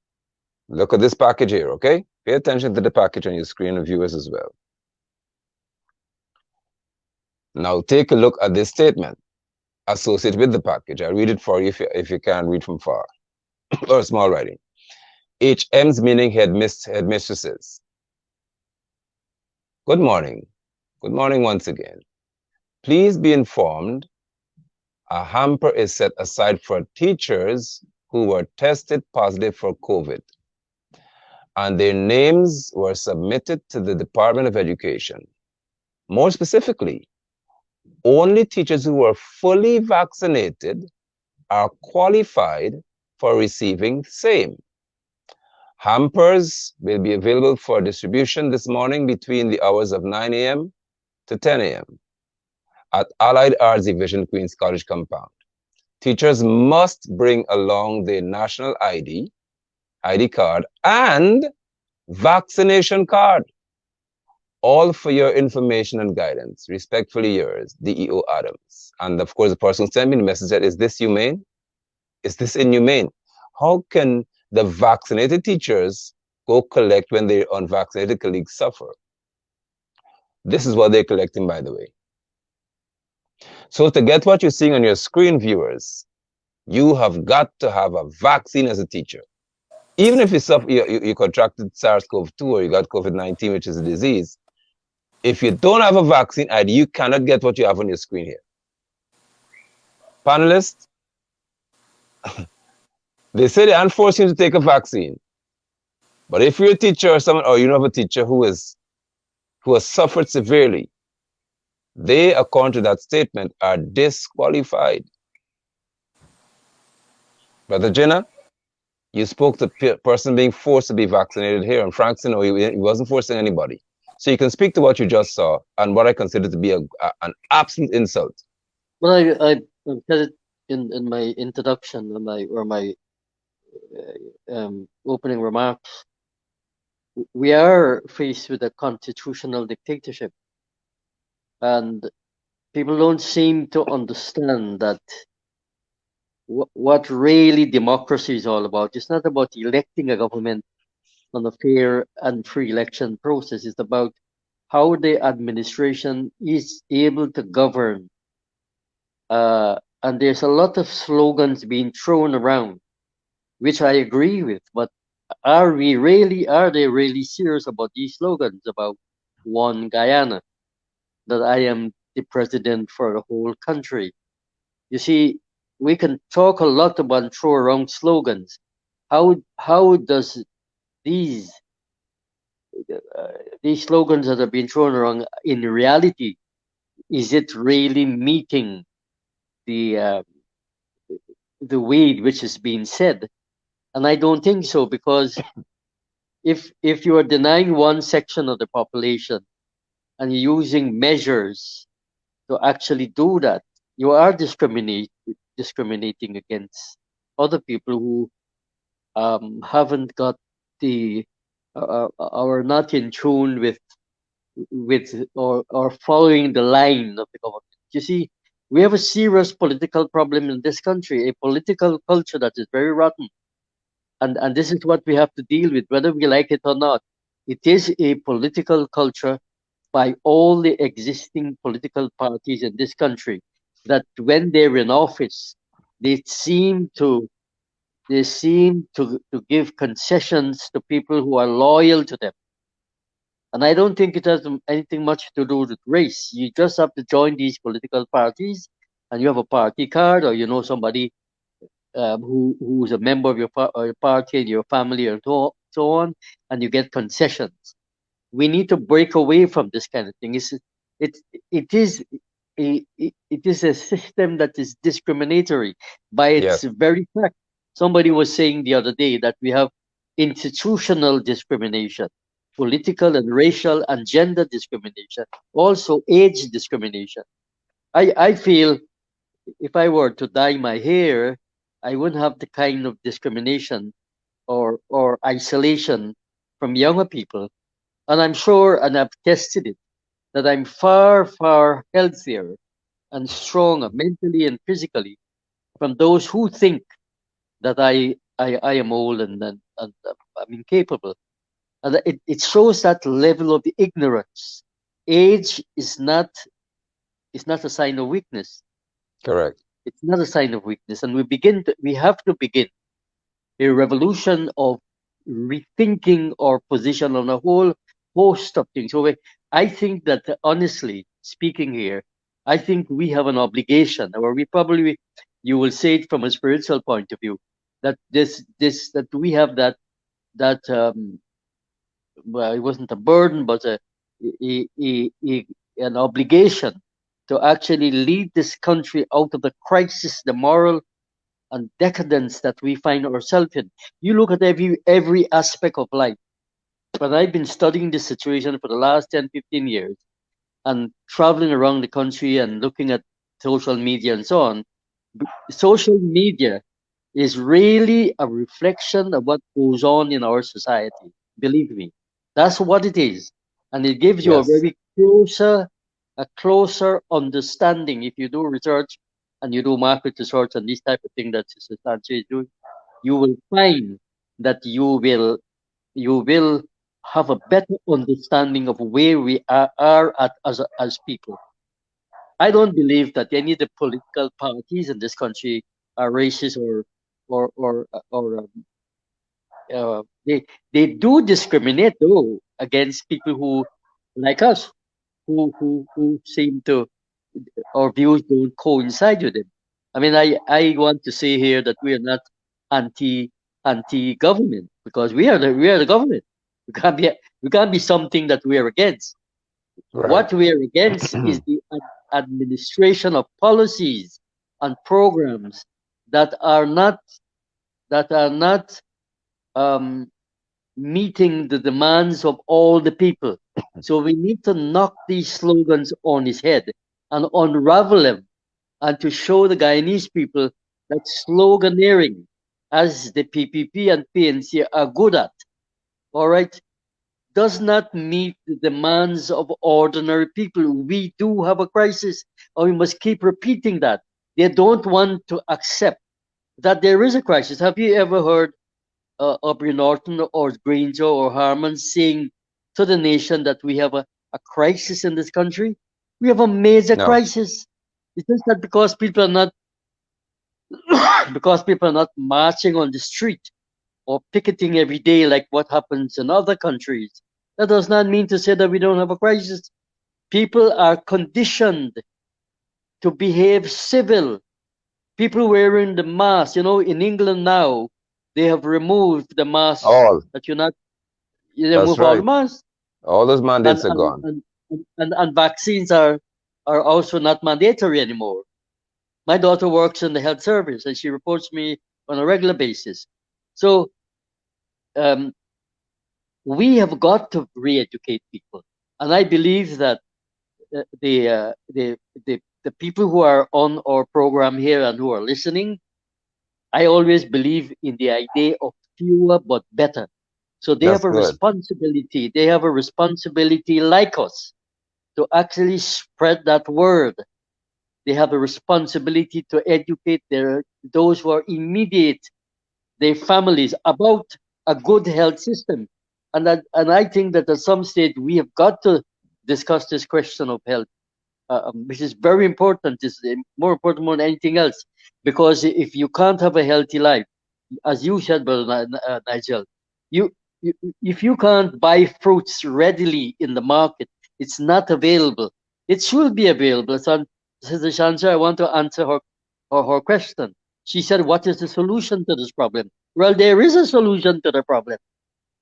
Look at this package here, okay? Pay attention to the package on your screen, and viewers as well. Now take a look at this statement associated with the package. I'll read it for you if you can't read from far or small writing. HMs meaning headmistresses. Good morning. Good morning once again. Please be informed a hamper is set aside for teachers who were tested positive for COVID, and their names were submitted to the Department of Education. More specifically, only teachers who were fully vaccinated are qualified for receiving same. Hampers will be available for distribution this morning between the hours of 9 a.m. to 10 a.m. at Allied Arts Division Queens College compound. Teachers must bring along their national ID card, and vaccination card. All for your information and guidance. Respectfully yours, DEO Adams. And of course, the person sent me the message that, is this humane? Is this inhumane? How can the vaccinated teachers go collect when their unvaccinated colleagues suffer? This is what they're collecting, by the way. So to get what you're seeing on your screen, viewers, you have got to have a vaccine as a teacher. Even if you contracted SARS-CoV-2 or you got COVID-19, which is a disease, if you don't have a vaccine ID, you cannot get what you have on your screen here. Panelists, they say they aren't forcing you to take a vaccine. But if you're a teacher or someone, or you know of a teacher who has suffered severely, they, according to that statement, are disqualified. Brother Jenna, you spoke to the person being forced to be vaccinated here, and Frank said no, he wasn't forcing anybody. So you can speak to what you just saw and what I consider to be an absolute insult. Well, I said it in my introduction, my opening remarks. we are faced with a constitutional dictatorship, and people don't seem to understand that what really democracy is all about. It's not about electing a government on a fair and free election process. It's about how the administration is able to govern. And there's a lot of slogans being thrown around, which I agree with. But are they really serious about these slogans about one Guyana, that I am the president for the whole country? You see, we can talk a lot about and throw around slogans. How does these these slogans that have been thrown around in reality, is it really meeting the the way which is being said? And I don't think so, because if you are denying one section of the population and you're using measures to actually do that, you are discriminating against other people who haven't got the are not in tune with or following the line of the government. You see, we have a serious political problem in this country, a political culture that is very rotten. And this is what we have to deal with, whether we like it or not. It is a political culture by all the existing political parties in this country, that when they're in office, they seem to to give concessions to people who are loyal to them. And I don't think it has anything much to do with race. You just have to join these political parties, and you have a party card, or you know somebody who's a member of your party and your family, and so on, and you get concessions. We need to break away from this kind of thing. It it is it is a system that is discriminatory by its Yes, very fact. Somebody was saying the other day that we have institutional discrimination, political and racial and gender discrimination, also age discrimination. I feel if I were to dye my hair, I wouldn't have the kind of discrimination or isolation from younger people. And I'm sure, and I've tested it, that I'm far, far healthier and stronger mentally and physically from those who think that I am old and I'm incapable. And it shows that level of ignorance. Age is not a sign of weakness. correct. It's not a sign of weakness. And we have to begin a revolution of rethinking our position on a whole host of things. So I think that, honestly speaking here, I think we have an obligation, or we probably, you will say it from a spiritual point of view, that that we have that well, it wasn't a burden, but a an obligation to actually lead this country out of the crisis, the moral and decadence that we find ourselves in. You look at every aspect of life. But I've been studying this situation for the last 10, 15 years and traveling around the country and looking at social media and so on. Social media is really a reflection of what goes on in our society. Believe me, that's what it is. And it gives you Yes, a closer understanding. If you do research and you do market research and this type of thing that Sister Sanche is doing, you will find that you will have a better understanding of where we are at as people. I don't believe that any of the political parties in this country are racist or they do discriminate though against people who like us, who seem to, our views don't coincide with them. I mean, I want to say here that we are not anti government, because we are the government. We can't be something that we are against. right. What we are against is the administration of policies and programs that are not that are not um, meeting the demands of all the people. So we need to knock these slogans on his head and unravel them, and to show the Guyanese people that sloganeering, as the PPP and PNC are good at, all right, does not meet the demands of ordinary people. We do have a crisis, and we must keep repeating that. They don't want to accept that there is a crisis. Have you ever heard Aubrey Norton or Granger or Harman saying to the nation that we have a crisis in this country? We have a major No. crisis. It's just that because people are not because people are not marching on the street or picketing every day like what happens in other countries. That does not mean to say that we don't have a crisis. People are conditioned to behave civil. People wearing the mask, in England now, they have removed the mask All. that you're not, they That's remove all the right. masks. All those And mandates are and, gone. and, and vaccines are also not mandatory anymore. My daughter works in the health service and she reports me on a regular basis. So um, we have got to re-educate people, and I believe that the people who are on our program here and who are listening, I always believe in the idea of fewer but better. So they That's have a good. responsibility. They have a responsibility like us to actually spread that word. They have a responsibility to educate those who are immediate, their families, about a good health system. And I think that at some stage we have got to discuss this question of health, which is very important. It's more important more than anything else, because if you can't have a healthy life, as you said, Brother Nigel, you, you if you can't buy fruits readily in the market, it's not available. It should be available. So, Sister Shansha, I want to answer her question. She said, "What is the solution to this problem?" Well, there is a solution to the problem,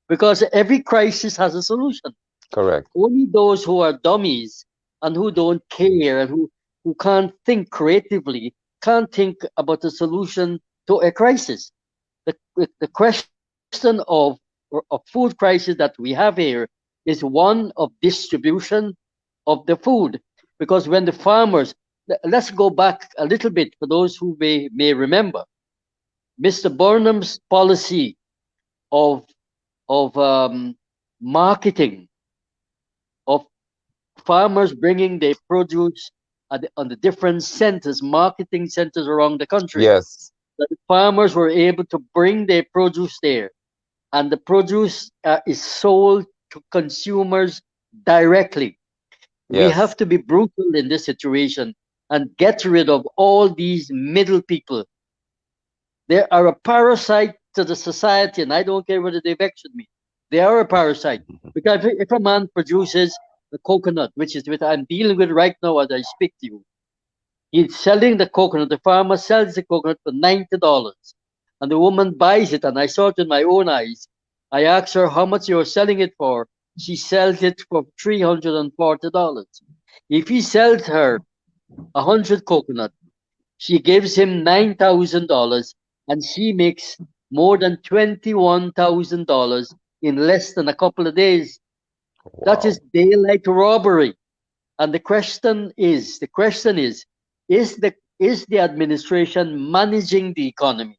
because every crisis has a solution. Correct. Only those who are dummies and who don't care and who can't think creatively can't think about a solution to a crisis. The question of food crisis that we have here is one of distribution of the food. Because when the farmers, let's go back a little bit for those who may remember, Mr. Burnham's policy of marketing, of farmers bringing their produce on the different centers, marketing centers around the country. Yes. That the farmers were able to bring their produce there, and the produce is sold to consumers directly. We have Yes. to be brutal in this situation and get rid of all these middle people. They are a parasite to the society, and I don't care whether they vexed me. They are a parasite. Because if a man produces a coconut, which is what I'm dealing with right now as I speak to you, he's selling the coconut. The farmer sells the coconut for $90, and the woman buys it. And I saw it with my own eyes. I asked her how much you're selling it for. She sells it for $340. If he sells her 100 coconut, she gives him $9,000, and she makes more than $21,000 in less than a couple of days. That Wow. is daylight robbery. And the question is, is the administration managing the economy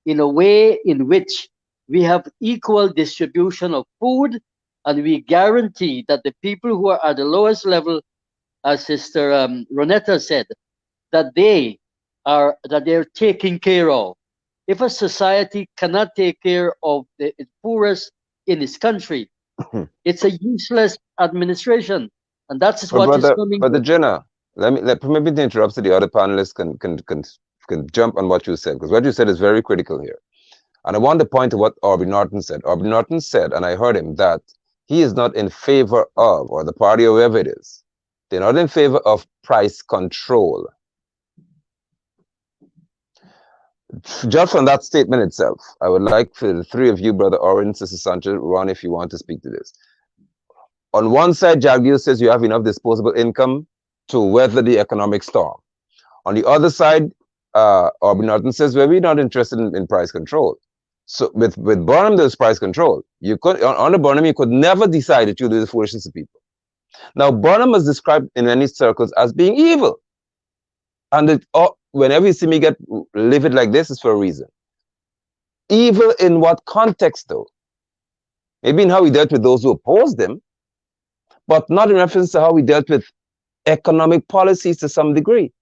in a way in which we have equal distribution of food, and we guarantee that the people who are at the lowest level, as Sister Ronetta said, that they're taken care of. If a society cannot take care of the poorest in its country, it's a useless administration, and that is But what is brother, coming brother to. Jenna, let maybe to interrupt so the other panelists can jump on what you said, because what you said is very critical here. And I want to point to what Aubrey Norton said. Aubrey Norton said, and I heard him, that he is not in favor of, or the party or whoever it is, they're not in favor of price control. Just from that statement itself, I would like for the three of you, Brother Orin, Sister Sanchez, Ron, if you want to speak to this. On one side, Jagdeo says you have enough disposable income to weather the economic storm. On the other side, Aubrey Norton says, well, we're not interested in price control. So with Burnham, there's price control. You could, under Burnham, you could never decide that you do the foolishness of people. Now, Burnham is described in many circles as being evil. And whenever you see me get livid like this, it's for a reason. Evil in what context, though? maybe in how we dealt with those who opposed him, but not in reference to how we dealt with economic policies to some degree,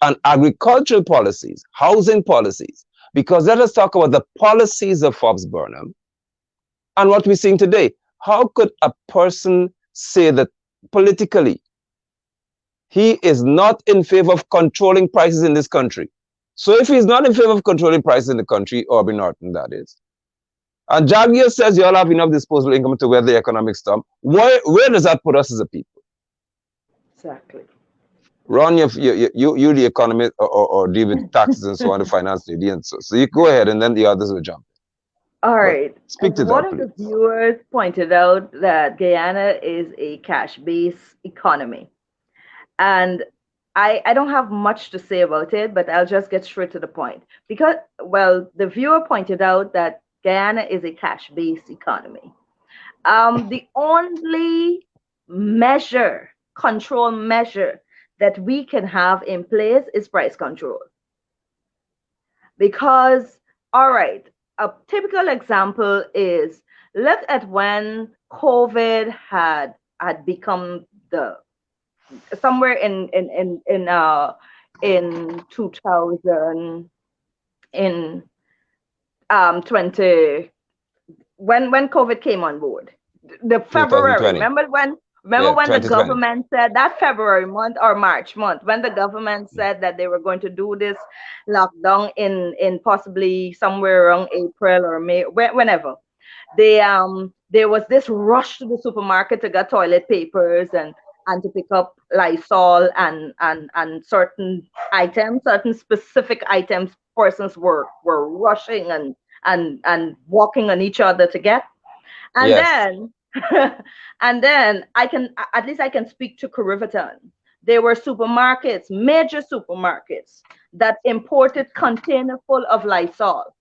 and agricultural policies, housing policies. Because let us talk about the policies of Forbes Burnham and what we're seeing today. How could a person say that politically he is not in favor of controlling prices in this country? So if he's not in favor of controlling prices in the country, Aubrey Norton, that is, and Javier says you all have enough disposable income to weather the economic storm, where does that put us as a people? Exactly. Ron, you the economist or deal with taxes and so on, the finance lady, and so you go ahead, and then the others will jump. All But right. speak to One that, of the please. viewers pointed out that Guyana is a cash-based economy. And I don't have much to say about it, but I'll just get straight to the point. Because, well, the viewer pointed out that Guyana is a cash-based economy. The only control measure that we can have in place is price control. Because, all right, a typical example is look at when COVID had become the somewhere in 2000 in 20 when COVID came on board. The February, 2020. remember Yeah, when the 2020. government said that February month or March month, when the government said that they were going to do this lockdown in possibly somewhere around April or May, whenever. There was this rush to the supermarket to get toilet papers and to pick up Lysol and certain items, certain specific items persons were rushing and walking on each other to get. And Yes. then and then I can speak to Cariveton. There were supermarkets, major supermarkets, that imported container full of Lysol,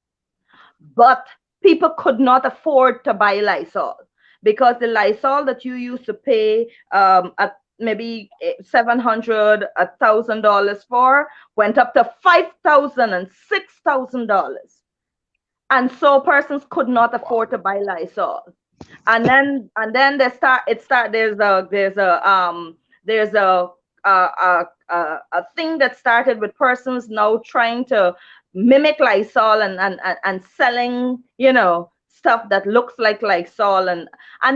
but people could not afford to buy Lysol because the Lysol that you used to pay at maybe $700, $1,000 for went up to $5,000 and $6,000, and so persons could not afford to buy Lysol. And then there's a thing that started with persons now trying to mimic Lysol and selling, stuff that looks like Lysol, and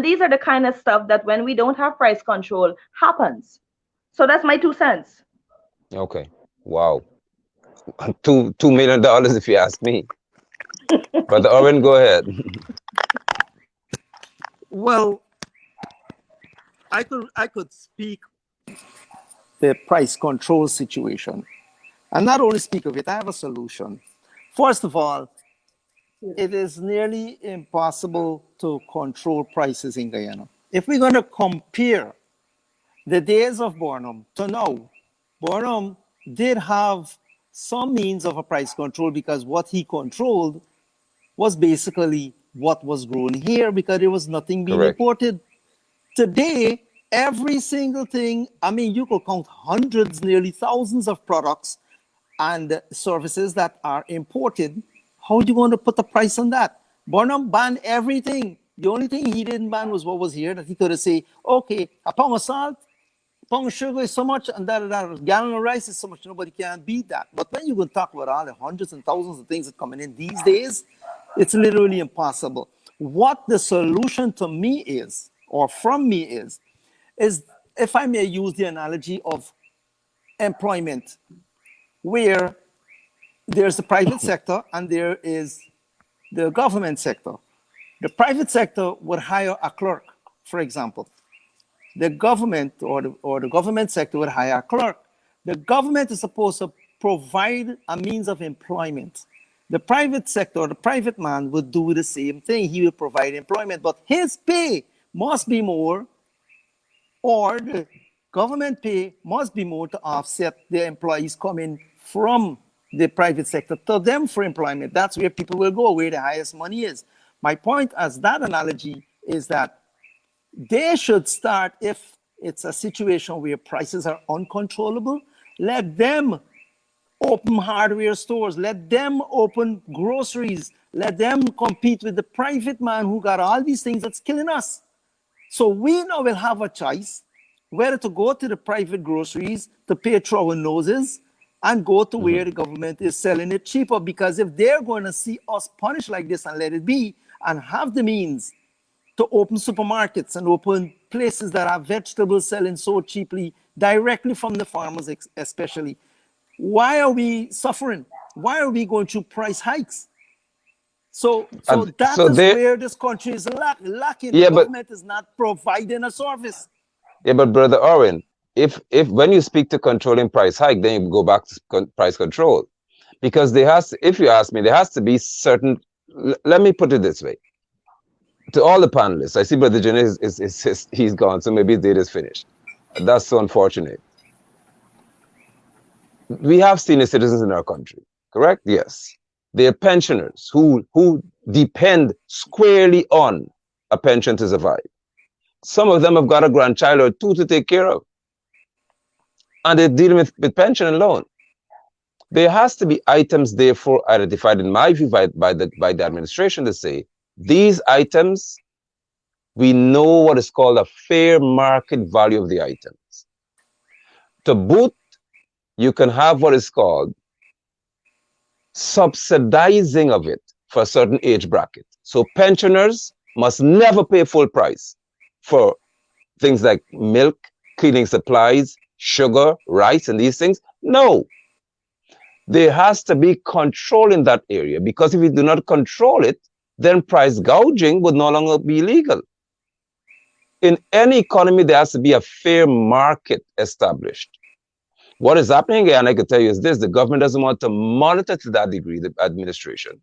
these are the kind of stuff that when we don't have price control happens. So that's my 2 cents. Okay. Wow. $2 million if you ask me. Brother Owen, go ahead. Well, I could speak the price control situation, and not only speak of it. I have a solution. First of all, it is nearly impossible to control prices in Guyana. If we're going to compare the days of Burnham to now, Burnham did have some means of a price control because what he controlled was basically what was grown here because there was nothing being Correct. imported. Today, every single thing, I mean, you could count hundreds, nearly thousands of products and services that are imported. How are you going to put a price on that? Burnham banned everything. The only thing he didn't ban was what was here, that he could have said, okay, a pound of salt, a pound of sugar is so much, and that, a gallon of rice is so much. Nobody can beat that. But when you can talk about all the hundreds and thousands of things that are coming in these days, it's literally impossible. What the solution to me is, or from me is if I may use the analogy of employment, where there's the private sector and there is the government sector. The private sector would hire a clerk, for example. The government or the government sector would hire a clerk. The government is supposed to provide a means of employment. The private sector, the private man would do the same thing. He will provide employment, but his pay must be more, or the government pay must be more to offset the employees coming from the private sector to them for employment. That's where people will go, where the highest money is. My point as that analogy is that they should start, if it's a situation where prices are uncontrollable, let them open hardware stores, let them open groceries, Let them compete with the private man who got all these things that's killing us. So we now will have a choice whether to go to the private groceries to pay through our noses and go to Hmm. where the government is selling it cheaper. Because if they're going to see us punished like this and let it be and have the means to open supermarkets and open places that have vegetables selling so cheaply directly from the farmers, especially, why are we suffering? Why are we going through price hikes? So And that so is they, where this country is lacking. The yeah, but government is not providing a service. yeah, but brother Owen, if when you speak to controlling price hike, then you go back to price control, because there has, if you ask me, there has to be certain. Let me put it this way to all the panelists. I see Brother Jenny he's gone, so maybe his date is finished. That's so unfortunate. We have senior citizens in our country, correct? Yes. They're pensioners who depend squarely on a pension to survive. Some of them have got a grandchild or two to take care of, and they're dealing with pension alone. There has to be items, therefore, identified, in my view, by the administration to say, these items, we know what is called a fair market value of the items. To boot, you can have what is called subsidizing of it for a certain age bracket. So pensioners must never pay full price for things like milk, cleaning supplies, sugar, rice, and these things. No, there has to be control in that area, because if we do not control it, then price gouging would no longer be legal. In any economy, there has to be a fair market established. What is happening here, and I can tell you, is this: the government doesn't want to monitor to that degree, the administration,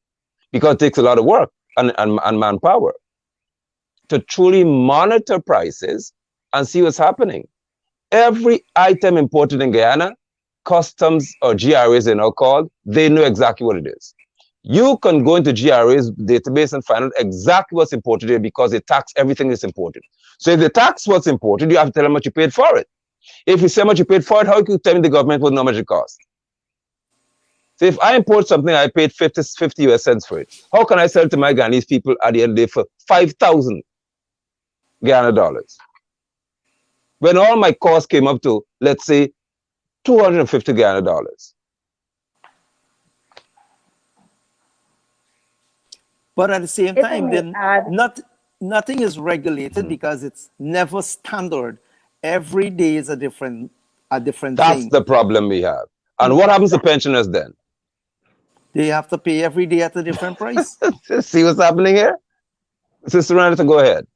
because it takes a lot of work and manpower to truly monitor prices and see what's happening. Every item imported in Guyana, customs or GRAs they're now called, they know exactly what it is. You can go into GRA's database and find out exactly what's imported here, because they tax everything that's imported. So if they tax what's imported, you have to tell them what you paid for it. If you say how much you paid for it, how can you tell me the government would know how much it costs? So if I import something, I paid 50 US cents for it. How can I sell it to my Guyanese people at the end of the day for 5,000 Guyana dollars? When all my costs came up to, let's say, 250 Guyana dollars. But at the same If I time, may then add, nothing is regulated Mhm. because it's never standard. Every day is a different That's thing. the problem we have. And what happens to pensioners then? They have to pay every day at a different price. See what's happening here? Sister Renata, go ahead.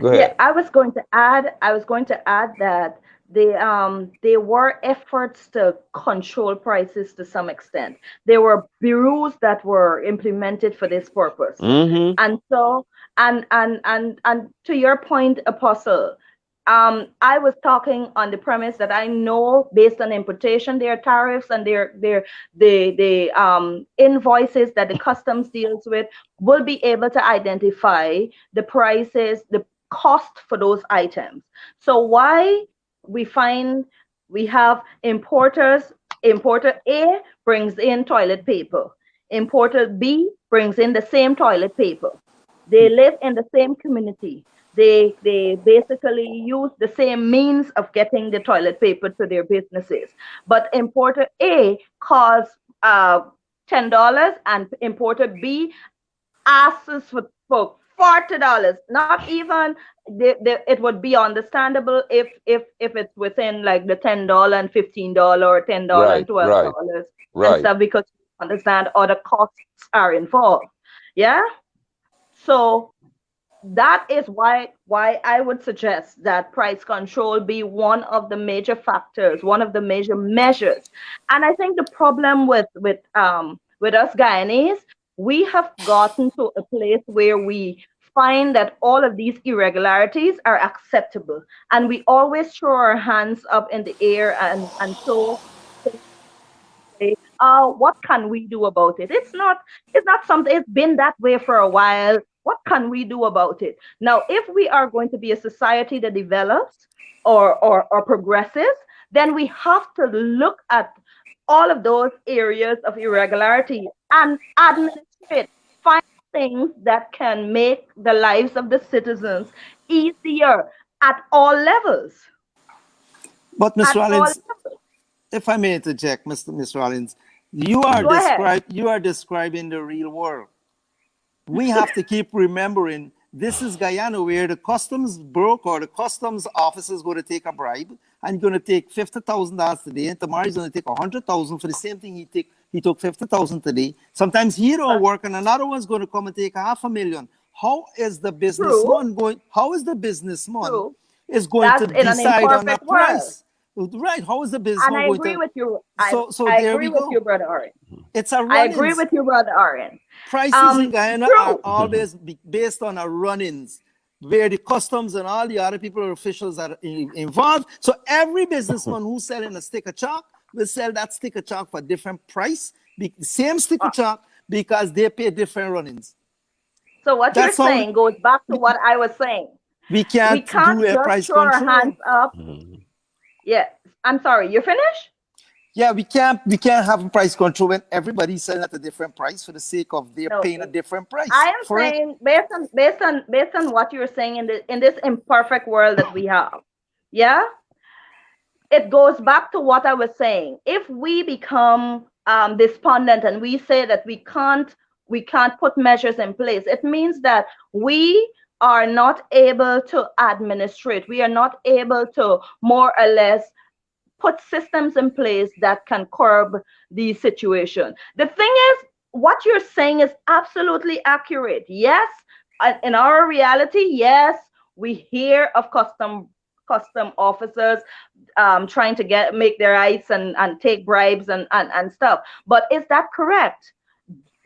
Go yeah, ahead. I was going to add that there were efforts to control prices to some extent. There were bureaus that were implemented for this purpose. Mm-hmm. And so, and to your point, Apostle, I was talking on the premise that I know, based on importation, their tariffs and the invoices that the customs deals with, will be able to identify the prices, the cost for those items. So why we find we have importers, importer A brings in toilet paper, importer B brings in the same toilet paper. They live in the same community. They basically use the same means of getting the toilet paper to their businesses. But importer A costs $10, and importer B asks for $40. Not even, it would be understandable if it's within like the $10 and $15 or $10 and Right, right, $12 and right. stuff, because you understand other costs are involved. Yeah. So that is why I would suggest that price control be one of the major factors, one of the major measures. And I think the problem with us Guyanese, we have gotten to a place where we find that all of these irregularities are acceptable, and we always throw our hands up in the air and so say, what can we do about it? It's not something, it's been that way for a while. What can we do about it? Now, if we are going to be a society that develops or progresses, then we have to look at all of those areas of irregularity and administration Wait, find things that can make the lives of the citizens easier at all levels. But Mr. At all Rollins, levels. if I may interject, Mr. Rollins, Go ahead. you are describing the real world. We have to keep remembering this is Guyana where the customs broke or the customs officer is going to take a bribe and going to take $50,000 today, and tomorrow he's going to take 100,000 for the same thing he took 50,000 today. Sometimes he don't That's work and another one's going to come and take 500,000. How is the true. businessman going? How is the businessman True. is going to That's in an decide on a imperfect world. price? Right? How is the And businessman I going agree to? with you. So I there agree we with you, go. Brother Oren. It's a I agree run-ins. with you, Brother Oren. Prices in Guyana are True. always based on a run-ins where the customs and all the other people or officials are involved. So every businessman who's selling a stick of chalk will sell that stick of chalk for a different price, the same stick Uh, of chalk, because they pay different run-ins. So what you're That's how saying goes back to what I was saying. we We can't do can't a just price throw our hands control. up. Mhm. Yeah. I'm sorry. You finished? Yeah, we can't have a price control when everybody's selling at a different price for the sake of they're No. paying a different I price. am For it, saying based on what you're saying in this imperfect world that we have. Yeah, it goes back to what I was saying. If we become despondent and we say that we can't put measures in place, it means that we are not able to administrate. We are not able to more or less put systems in place that can curb the situation. The thing is, what you're saying is absolutely accurate. Yes, in our reality, yes, we hear of custom officers trying to make their rights and take bribes and stuff. But is that correct?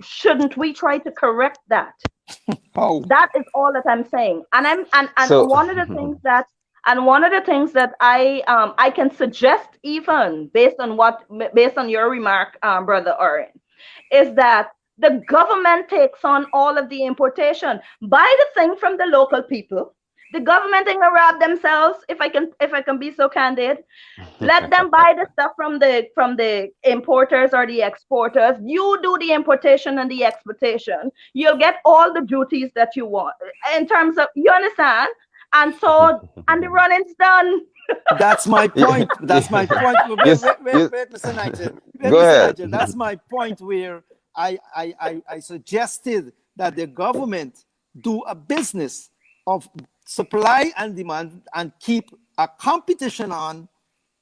Shouldn't we try to correct that? how? That is all that I'm saying. And So, one of the things that I can suggest, even based on your remark, Brother Oren, is that the government takes on all of the importation. Buy the thing from the local people. The government ain't gonna rob themselves, if I can be so candid. Let them buy the stuff from the importers or the exporters. You do the importation and the exportation. You'll get all the duties that you want in terms of, you understand. And the running's done. That's my yeah, point. That's my point. yes, yes, Wait, Mr. Nigel. Wait, go Mr. ahead. Nigel. That's my point where I suggested that the government do a business of supply and demand and keep a competition on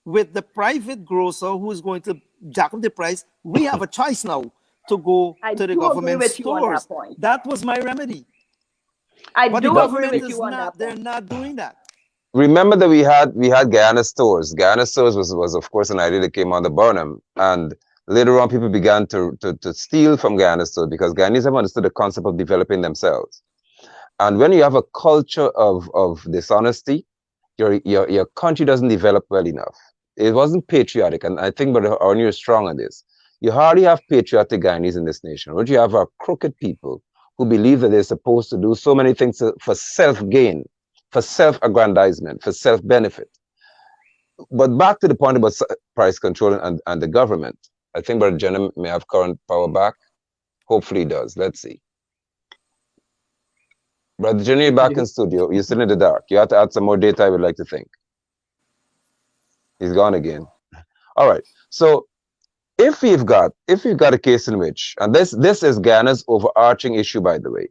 with the private grocer who is going to jack up the price. We have a choice now to go I to the do agree government with you on stores. that point. That was my remedy. I But the do But agree government with is you on not, that they're point. not doing that. remember that we had Guyana stores. Guyana stores was of course an idea that came under Burnham, and later on people began to steal from Guyana stores because Guyanese have understood the concept of developing themselves. And when you have a culture of dishonesty, your country doesn't develop well enough. It wasn't patriotic, and I think, but Arnie, you're strong on this. You hardly have patriotic Guyanese in this nation. What you have are crooked people who believe that they're supposed to do so many things for self-gain, for self-aggrandizement, for self-benefit. But back to the point about price control and the government, I think Brother Jenna may have current power back. Hopefully he does. Let's see. Brother Jenny, you're back in studio. You're still in the dark. You have to add some more data, I would like to think. He's gone again. All right. So if we've got a case in which, and this is Guyana's overarching issue, by the way.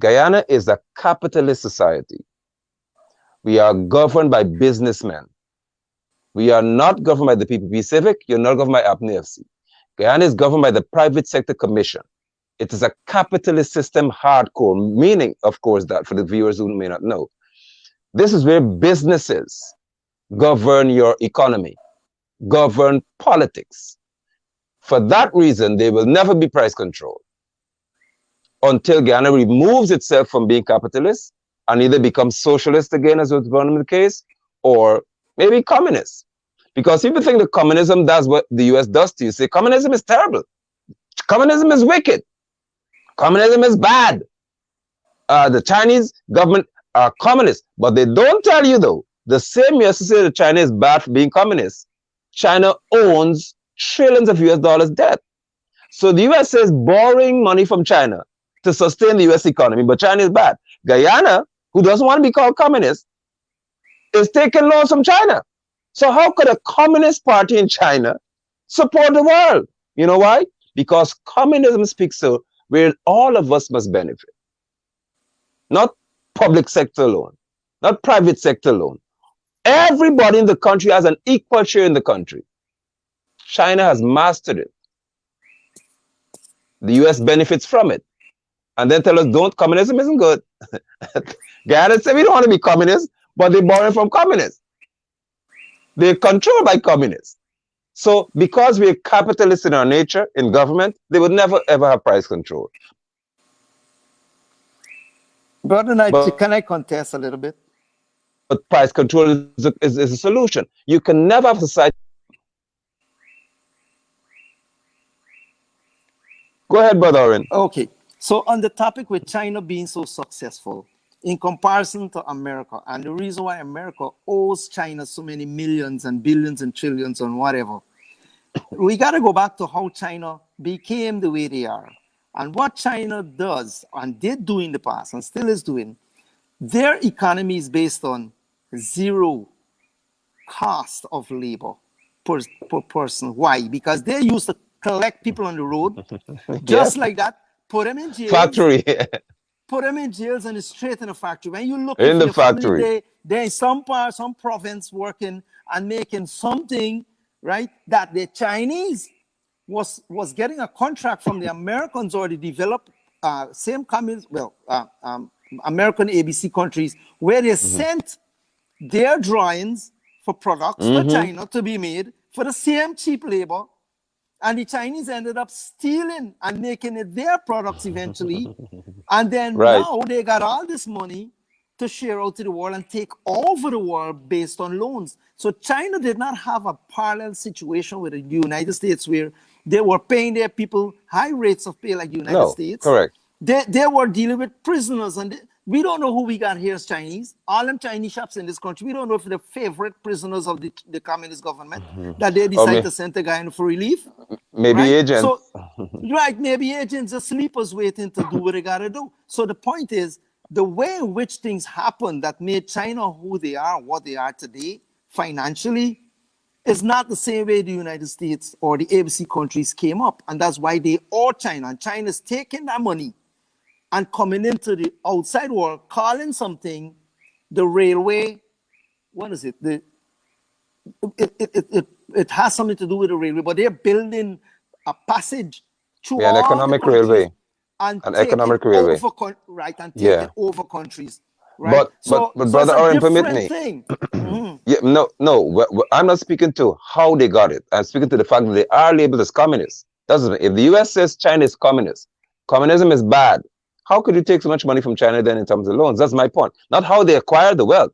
Guyana is a capitalist society. We are governed by businessmen. We are not governed by the PPP Civic. You're not governed by APNFC. Guyana is governed by the Private Sector Commission. It is a capitalist system hardcore, meaning, of course, that for the viewers who may not know, this is where businesses govern your economy, govern politics. For that reason, there will never be price control until Guyana removes itself from being capitalist and either becomes socialist again, as was one of the case, or maybe communist. Because people think that communism does what the US does to you. Say communism is terrible. Communism is wicked. Communism is bad. The Chinese government are communist, but they don't tell you though. The same year to say the China is bad for being communist, China owns trillions of US dollars debt. So the US is borrowing money from China to sustain the US economy, but China is bad. Guyana, who doesn't want to be called communist, is taking loans from China. So how could a communist party in China support the world? You know why? Because communism speaks to where all of us must benefit, not public sector alone, not private sector alone. Everybody in the country has an equal share in the country. China has mastered it. The US benefits from it. And then tell us, don't, communism isn't good. Guyana said, we don't want to be communists, but they're borrowing from communists. They're controlled by communists. So because we're capitalists in our nature, in government, they would never ever have price control. Brother Knight, can I contest a little bit? But price control is a solution. You can never have society. Go ahead, Brother Oren. Okay. So on the topic with China being so successful in comparison to America, and the reason why America owes China so many millions and billions and trillions and whatever, we got to go back to how China became the way they are. And what China does and did do in the past and still is doing, their economy is based on zero cost of labor per person. Why? Because they used to collect people on the road, just like that, put them in jails. Factory. Put them in jails and straight in the factory. When you look in for the factory, family, they're in some part, some province working and making something, right? That the Chinese was getting a contract from the Americans or the developed same communist, American ABC countries, where they sent their drawings for products for China to be made for the same cheap labor. And the Chinese ended up stealing and making it their products eventually. And then now they got all this money to share out to the world and take over the world based on loans. So China did not have a parallel situation with the United States where they were paying their people high rates of pay like the United States. Correct. They were dealing with prisoners, and we don't know who we got here as Chinese. All them Chinese shops in this country, we don't know if they're favorite prisoners of the communist government that they decide to send the guy in for relief. Maybe agents. So, maybe agents are sleepers waiting to do what they gotta do. So the point is, the way in which things happened that made China who they are, what they are today, financially, is not the same way the United States or the ABC countries came up. And that's why they owe China. And China's taking that money and coming into the outside world, calling something the railway. What is it? It has something to do with the railway, but they're building a passage through an economic railway. And an economic railway. And take it over countries. Right? But Brother Oren, permit me. Thing. No. I'm not speaking to how they got it. I'm speaking to the fact that they are labeled as communists. If the US says China is communist, communism is bad, how could you take so much money from China then in terms of loans? That's my point. Not how they acquired the wealth.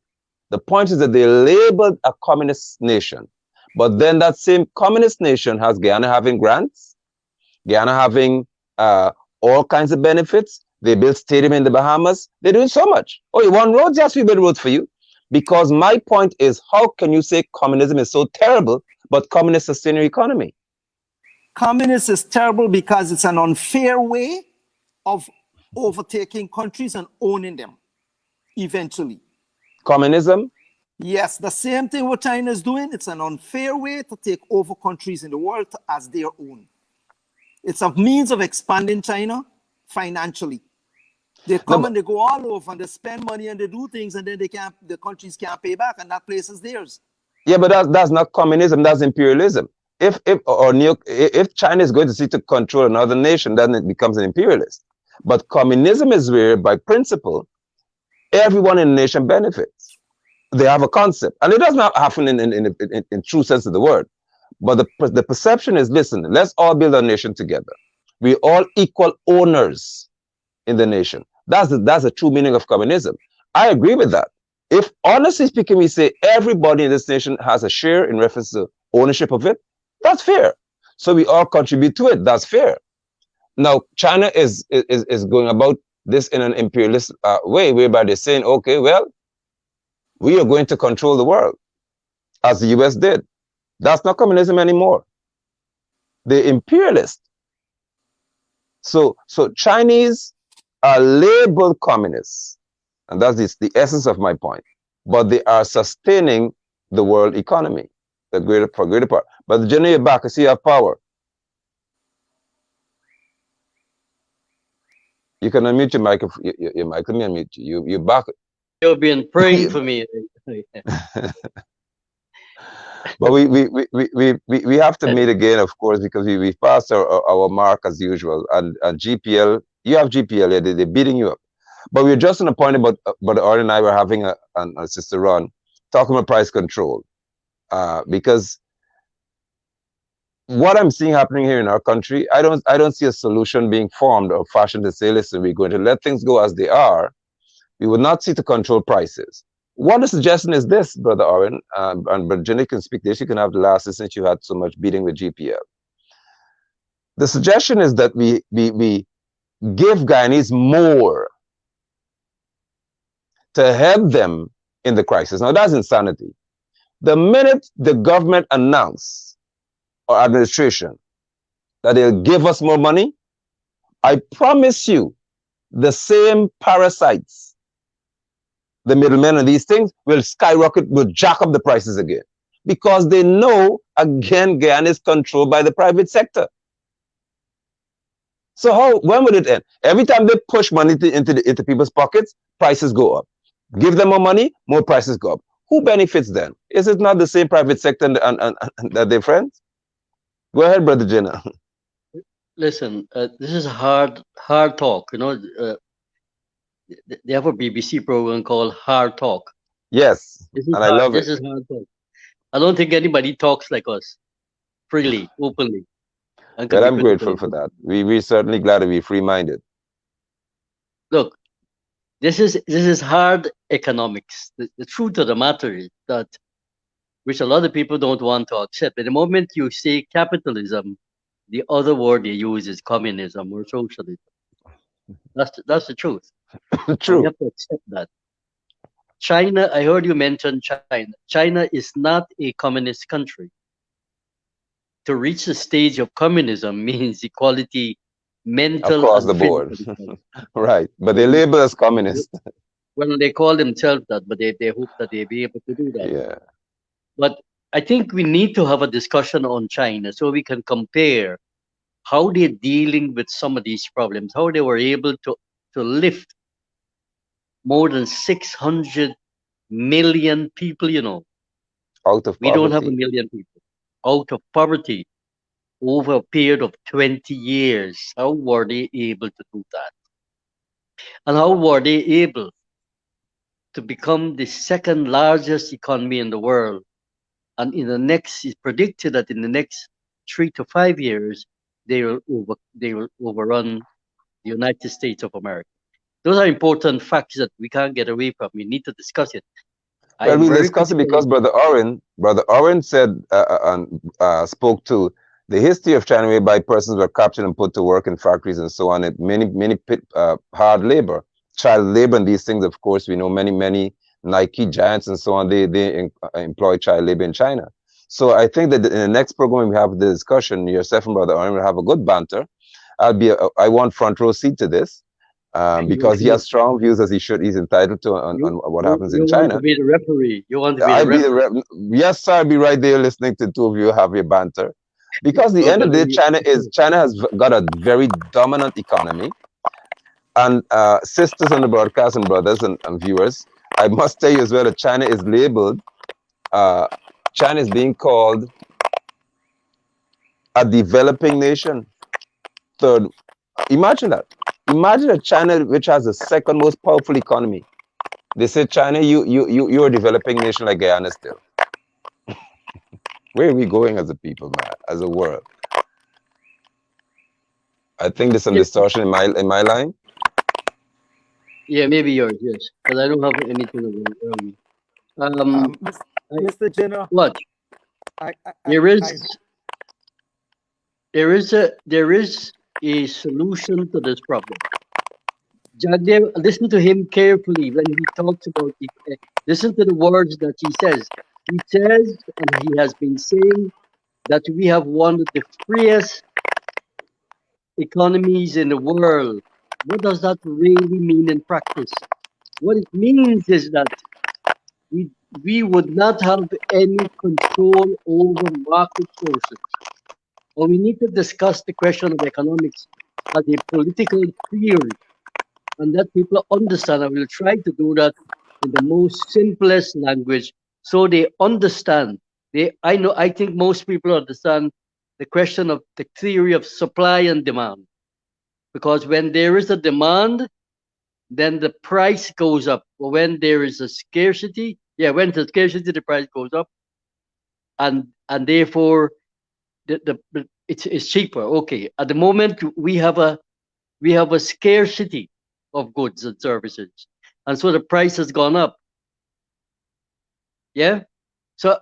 The point is that they labeled a communist nation. But then that same communist nation has Guyana having grants, Guyana having all kinds of benefits. They build stadium in the Bahamas. They're doing so much. Oh, you want roads? Yes, we build roads for you. Because my point is, how can you say communism is so terrible, but communists sustain your economy? Communist is terrible because it's an unfair way of overtaking countries and owning them eventually. Communism? Yes, the same thing what China is doing. It's an unfair way to take over countries in the world as their own. It's a means of expanding China financially. They come and they go all over and they spend money and they do things and then the countries can't pay back and that place is theirs. Yeah, but that's not communism, that's imperialism. If China is going to seek to control another nation, then it becomes an imperialist. But communism is where, by principle, everyone in the nation benefits. They have a concept, and it does not happen in true sense of the word. But the perception is, listen, let's all build a nation together. We're all equal owners in the nation. That's the true meaning of communism. I agree with that. If honestly speaking, we say everybody in this nation has a share in reference to ownership of it, that's fair. So we all contribute to it. That's fair. Now, China is going about this in an imperialist way, whereby they're saying, okay, well, we are going to control the world, as the US did. That's not communism anymore. The imperialist So Chinese are labeled communists, and that is the essence of my point. But they are sustaining the world economy, the greater part. But the general, you're back. I see you have power. You can unmute your mic. Your mic. Let me unmute you. You're back. You've been praying for me. But we have to meet again, of course, because we've passed our mark as usual. And GPL, you have GPL, yeah, they're beating you up. But we're just on a point about Art and I were having a Sister Ron talking about price control. Because what I'm seeing happening here in our country, I don't see a solution being formed or fashioned to say, listen, we're going to let things go as they are. We would not seek to control prices. What the suggestion is this, Brother Owen, and Brother Jenny can speak this. You can have the last since you had so much beating with GPL. The suggestion is that we give Guyanese more to help them in the crisis. Now, that's insanity. The minute the government announce or administration that they'll give us more money, I promise you the same parasites, the middlemen and these things will skyrocket, will jack up the prices again. Because they know, again, Guyana is controlled by the private sector. So when will it end? Every time they push money into people's pockets, prices go up. Give them more money, more prices go up. Who benefits then? Is it not the same private sector and that they're friends? Go ahead, Brother Jenna. Listen, this is hard talk. They have a BBC program called Hard Talk. Yes, and I love it. This is hard talk. I don't think anybody talks like us, freely, openly. Well, I'm grateful for that. We're certainly glad to be free-minded. Look, this is hard economics. The truth of the matter is that, which a lot of people don't want to accept. But the moment you say capitalism, the other word they use is communism or socialism. That's the truth. True. You have to accept that. China, I heard you mention China. China is not a communist country. To reach the stage of communism means equality, mental across and the board. physical. Right, but they label as communist. Well, they call themselves that, but they hope that they'll be able to do that. Yeah. But I think we need to have a discussion on China so we can compare how they're dealing with some of these problems, how they were able to lift more than 600 million people, Out of poverty. We don't have a million people out of poverty over a period of 20 years. How were they able to do that? And how were they able to become the second largest economy in the world? And it's predicted that in the next 3 to 5 years, they will overrun the United States of America. Those are important facts that we can't get away from. We need to discuss it. Well, we'll discuss it because Brother Oren said and spoke to the history of China, whereby persons were captured and put to work in factories and so on. Many hard labor, child labor, and these things. Of course, we know many Nike giants and so on. They employ child labor in China. So I think that in the next program we have the discussion. Yourself and Brother Oren will have a good banter. I want front row seat to this. Because he has strong views as he should. He's entitled to on what happens in China. You want to be the referee. You want to be the referee. Yes, sir. I'll be right there listening to two of you have your banter. Because the end of the day, China has got a very dominant economy. And sisters on the broadcast and brothers and viewers, I must tell you as well that China is labeled, China is being called a developing nation. Third, imagine that. Imagine that China, which has the second most powerful economy. They say, China, you're a developing nation like Guyana still. Where are we going as a people, man, as a world? I think there's some distortion in my line. Yeah, maybe yours, yes. But I don't have anything around me. Mr. Jenner. What? There is a solution to this problem. Jagdev, listen to him carefully when he talks about it. Listen to the words that he says. He says, and he has been saying, that we have one of the freest economies in the world, what does that really mean in practice? What it means is that we, we would not have any control over market forces. Or we need to discuss the question of economics as a political theory and let people understand. I will try to do that in the most simplest language so they understand. I think most people understand the question of the theory of supply and demand. Because when there is a demand, then the price goes up. When there is a scarcity, when there's scarcity, the price goes up, and therefore it's cheaper. Okay, at the moment we have a scarcity of goods and services, and so the price has gone up. Yeah, so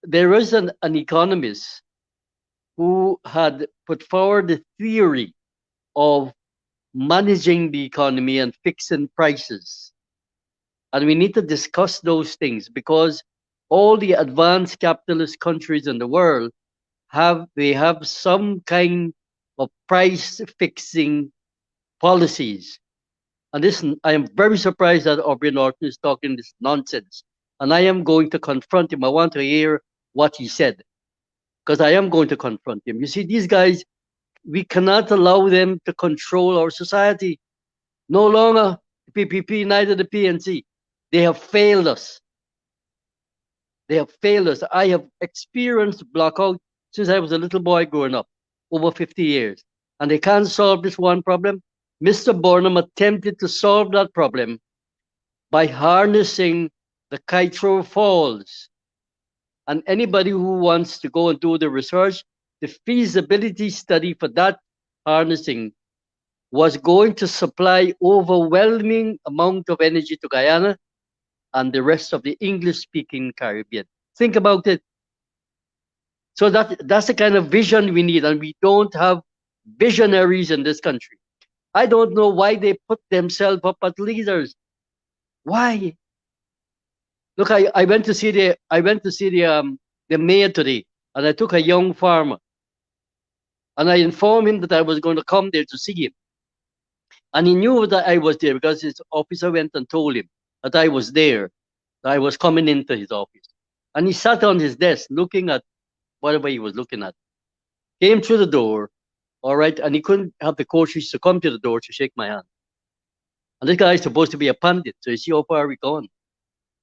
there is an economist who had put forward the theory of managing the economy and fixing prices. And we need to discuss those things because all the advanced capitalist countries in the world have some kind of price fixing policies. And this, I am very surprised that Aubrey Norton is talking this nonsense. And I am going to confront him. I want to hear what he said because I am going to confront him. You see, these guys, we cannot allow them to control our society. No longer the PPP, neither the PNC. They have failed us. They have failed us. I have experienced blackout since I was a little boy growing up, over 50 years. And they can't solve this one problem. Mr. Burnham attempted to solve that problem by harnessing the Kaitro Falls. And anybody who wants to go and do the research, the feasibility study for that harnessing was going to supply overwhelming amount of energy to Guyana and the rest of the English-speaking Caribbean. Think about it. So that's the kind of vision we need, and we don't have visionaries in this country. I don't know why they put themselves up as leaders. Why? Look, I went to see the mayor today, and I took a young farmer, and I informed him that I was going to come there to see him, and he knew that I was there because his officer went and told him that I was there, that I was coming into his office, and he sat on his desk looking at whatever he was looking at. Came through the door, all right, and he couldn't have the courage to come to the door to shake my hand. And this guy is supposed to be a pandit, so you see how far we gone.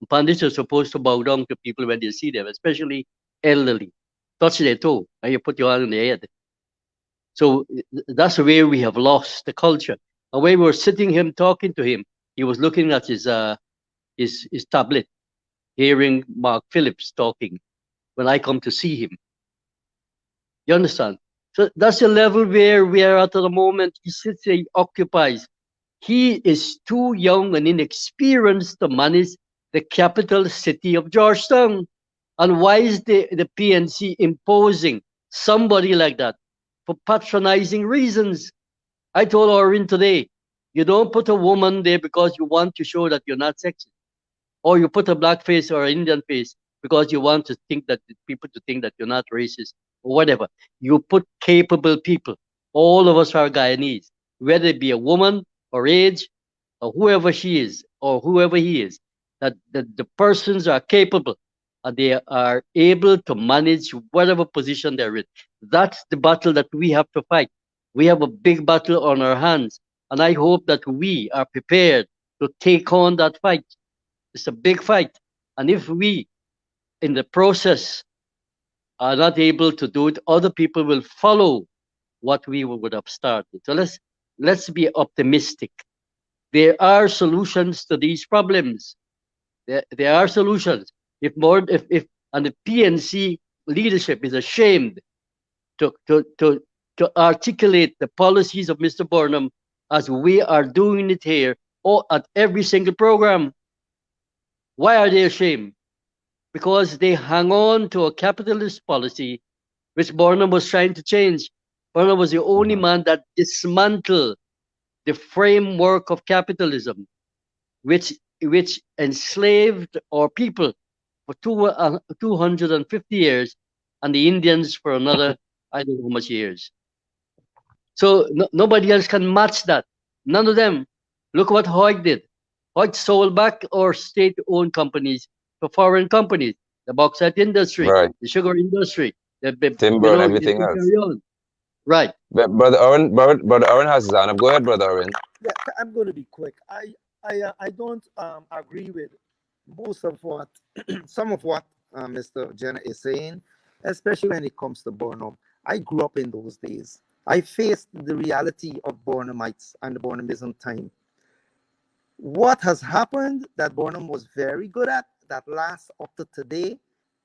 Pandits are supposed to bow down to people when they see them, especially elderly. Touch their toe, and you put your hand on their head. So that's where we have lost the culture. And when we were sitting him talking to him, he was looking at his tablet, hearing Mark Phillips talking when I come to see him. You understand? So that's the level where we are at the moment. He sits there, he occupies. He is too young and inexperienced to manage the capital city of Georgetown. And why is the PNC imposing somebody like that? For patronizing reasons. I told Orin today, you don't put a woman there because you want to show that you're not sexist. Or you put a black face or an Indian face because you want to think that people to think that you're not racist or whatever. You put capable people. All of us are Guyanese, whether it be a woman or age or whoever she is or whoever he is, that the persons are capable and they are able to manage whatever position they're in. That's the battle that we have to fight. We have a big battle on our hands, and I hope that we are prepared to take on that fight. It's a big fight. And if we, in the process, are not able to do it, other people will follow what we would have started. So let's be optimistic. There are solutions to these problems. There are solutions. If and the PNC leadership is ashamed to articulate the policies of Mr. Burnham as we are doing it here or at every single program. Why are they ashamed? Because they hang on to a capitalist policy which Burnham was trying to change. Burnham was the only man that dismantled the framework of capitalism, which enslaved our people for 250 years, and the Indians for another, I don't know how much years. So nobody else can match that. None of them. Look what Hoyt did. Hoyt sold back our state-owned companies to foreign companies, the bauxite industry, Right. the sugar industry, Timber and you everything can else. carry on. Right. But brother Owen has his hand up. Go ahead, brother Owen. Yeah, I'm going to be quick. I don't agree with most of what some of what Mr. Jenner is saying, especially when it comes to Burnham. I grew up in those days. I faced the reality of Burnhamites and the Burnhamism time. What has happened that Burnham was very good at that lasts up to today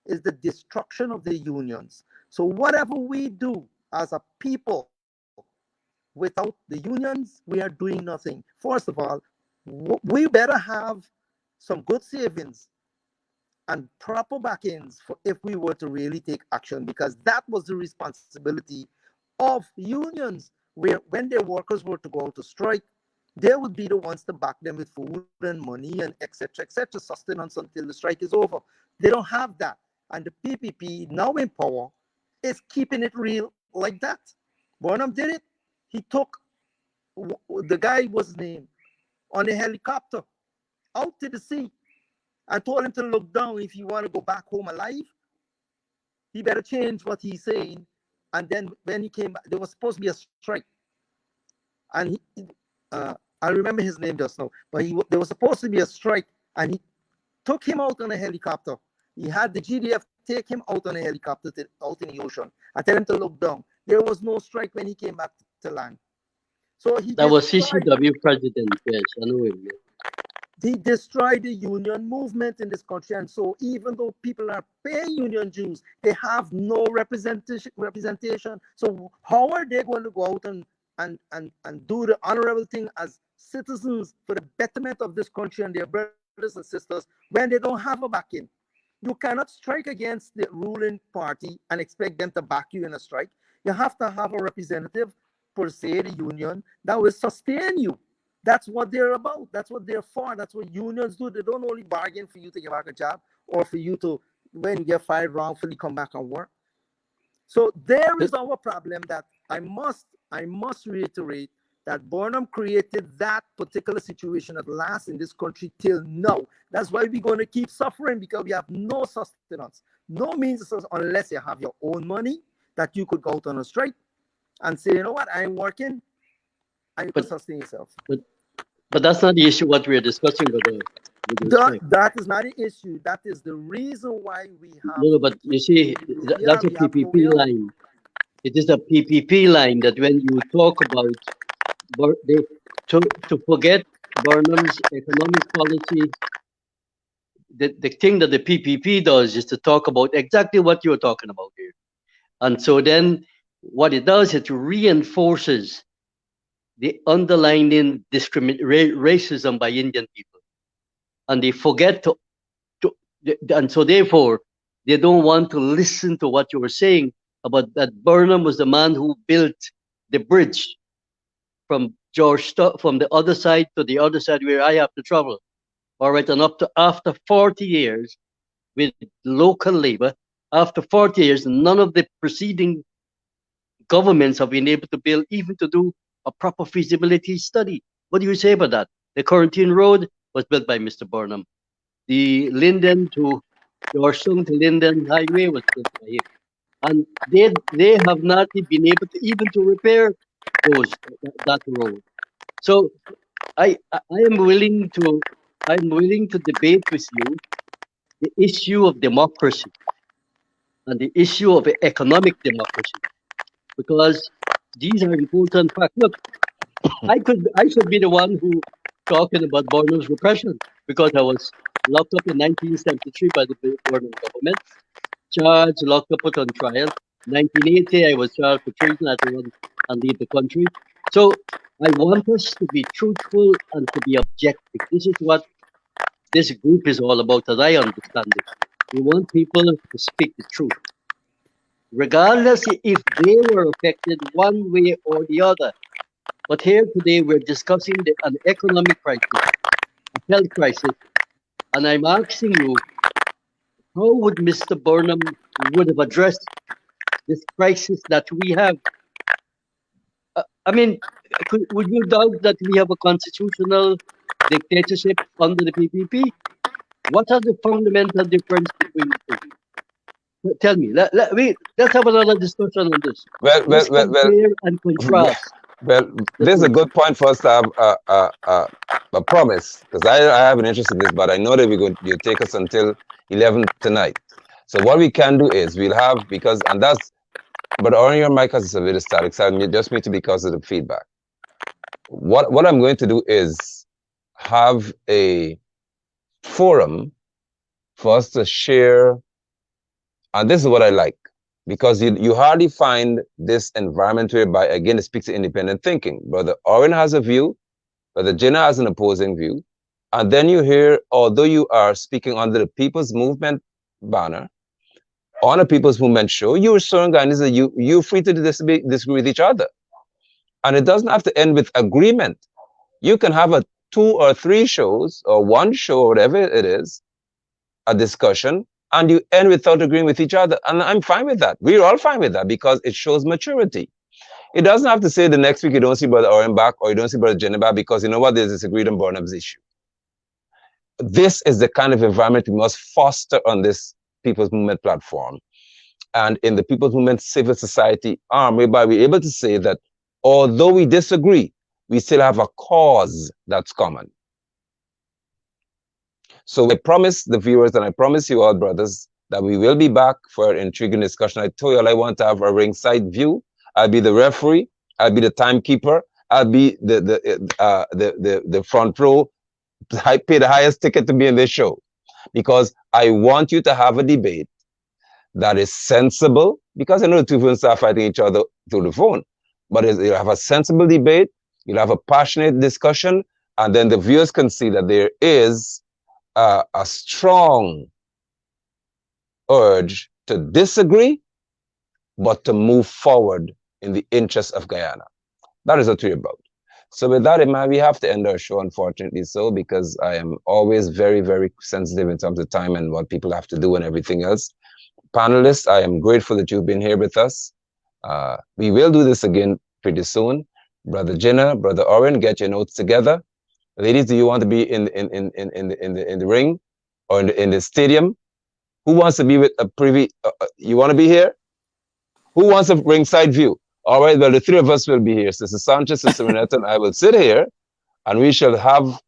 is the destruction of the unions. So whatever we do as a people without the unions, we are doing nothing. First of all, we better have some good savings and proper back-ends for if we were to really take action, because that was the responsibility of unions, where when their workers were to go out to strike, they would be the ones to back them with food and money and etc., sustenance until the strike is over. They don't have that. And the PPP, now in power, is keeping it real like that. Bonham did it. He took the guy, was named, on a helicopter out to the sea and told him to look down. If you want to go back home alive, he better change what he's saying. And then when he came back, there was supposed to be a strike. And I remember his name just now, but there was supposed to be a strike, and he took him out on a helicopter. He had the GDF take him out on a helicopter out in the ocean and tell him to look down. There was no strike when he came back to land. So That was CCW president. Yes, I know him. Yeah. he destroyed the union movement in this country. And so even though people are paying union dues, they have no representation. So how are they going to go out and do the honorable thing as citizens for the betterment of this country and their brothers and sisters when they don't have a backing? You cannot strike against the ruling party and expect them to back you in a strike. You have to have a representative, per se, the union, that will sustain you. That's what they're about. That's what they're for. That's what unions do. They don't only bargain for you to get back a job or for you to, when you get fired wrongfully, come back and work. So there is our problem that I must reiterate that Burnham created that particular situation that lasts in this country till now. That's why we're going to keep suffering, because we have no sustenance, no means unless you have your own money that you could go out on a strike and say, you know what, I'm working, and you can sustain yourself. But that's not the issue what we're discussing with that is not an issue. That is the reason why we have. No, but you see, that's a PPP line. It is the PPP line that when you talk about to forget Burnham's economic policy, the thing that the PPP does is to talk about exactly what you're talking about here. And so then what it does, it reinforces the underlying racism by Indian people. And they forget and so therefore, they don't want to listen to what you were saying about that Burnham was the man who built the bridge from from the other side to the other side where I have to travel. All right, and up to after 40 years with local labor, after 40 years, none of the preceding governments have been able to build, even to do a proper feasibility study. What do you say about that? The Quarantine Road was built by Mr. Burnham. The Linden to Georgetown to Linden Highway was built by him. And they have not been able to even to repair that road. So I'm willing to debate with you the issue of democracy and the issue of economic democracy, because these are important facts. Look, I should be the one who talking about Burnham's repression, because I was locked up in 1973 by the Burnham government, charged, locked up, put on trial. 1980, I was charged for treason. I had to run and leave the country. So I want us to be truthful and to be objective. This is what this group is all about, as I understand it. We want people to speak the truth, regardless if they were affected one way or the other. But here today, we're discussing an economic crisis, a health crisis, and I'm asking you, how would Mr. Burnham would have addressed this crisis that we have? I mean, would you doubt that we have a constitutional dictatorship under the PPP? What are the fundamental difference between the two? Tell me. Let's have another discussion on this. Well, well, Let's well, well, compare and contrast well. the This is a two. good point for us to have a promise, because I have an interest in this, but I know that you'll take us until 11 tonight. So what we can do is we'll have, because, and that's, but on your mic has a little static, so I just need to, because of the feedback. What I'm going to do is have a forum for us to share, and this is what I like, because you hardly find this environment whereby, again, it speaks to independent thinking. Brother Oren has a view, Brother Jinnah has an opposing view, and then you hear, although you are speaking under the People's Movement banner, on a People's Movement show, you're showing guys that you're free to disagree with each other. And it doesn't have to end with agreement. You can have a 2 or 3 shows, or 1 show, or whatever it is, a discussion, and you end without agreeing with each other. And I'm fine with that. We're all fine with that, because it shows maturity. It doesn't have to say the next week you don't see Brother Oren back, or you don't see Brother Jenny back, because you know what, there's disagreed on Burnham's issue. This is the kind of environment we must foster on this People's Movement platform, and in the People's Movement civil society arm, whereby we're able to say that although we disagree, we still have a cause that's common. So I promise the viewers, and I promise you all, brothers, that we will be back for an intriguing discussion. I told you all I want to have a ringside view. I'll be the referee. I'll be the timekeeper. I'll be the front row. I pay the highest ticket to be in this show, because I want you to have a debate that is sensible, because I know the two will start fighting each other through the phone, but you'll have a sensible debate, you'll have a passionate discussion, and then the viewers can see that there is a strong urge to disagree, but to move forward in the interest of Guyana. That is what we're about. So with that in mind, we have to end our show, unfortunately so, because I am always very, very sensitive in terms of time and what people have to do and everything else. Panelists, I am grateful that you've been here with us. We will do this again pretty soon. Brother Jinnah, Brother Oren, get your notes together. Ladies, do you want to be in the ring or in the stadium? Who wants to be with a privy? You want to be here? Who wants a ringside view? All right, well, the 3 of us will be here. Sister Sanchez, Sister Renetta, and I will sit here, and we shall have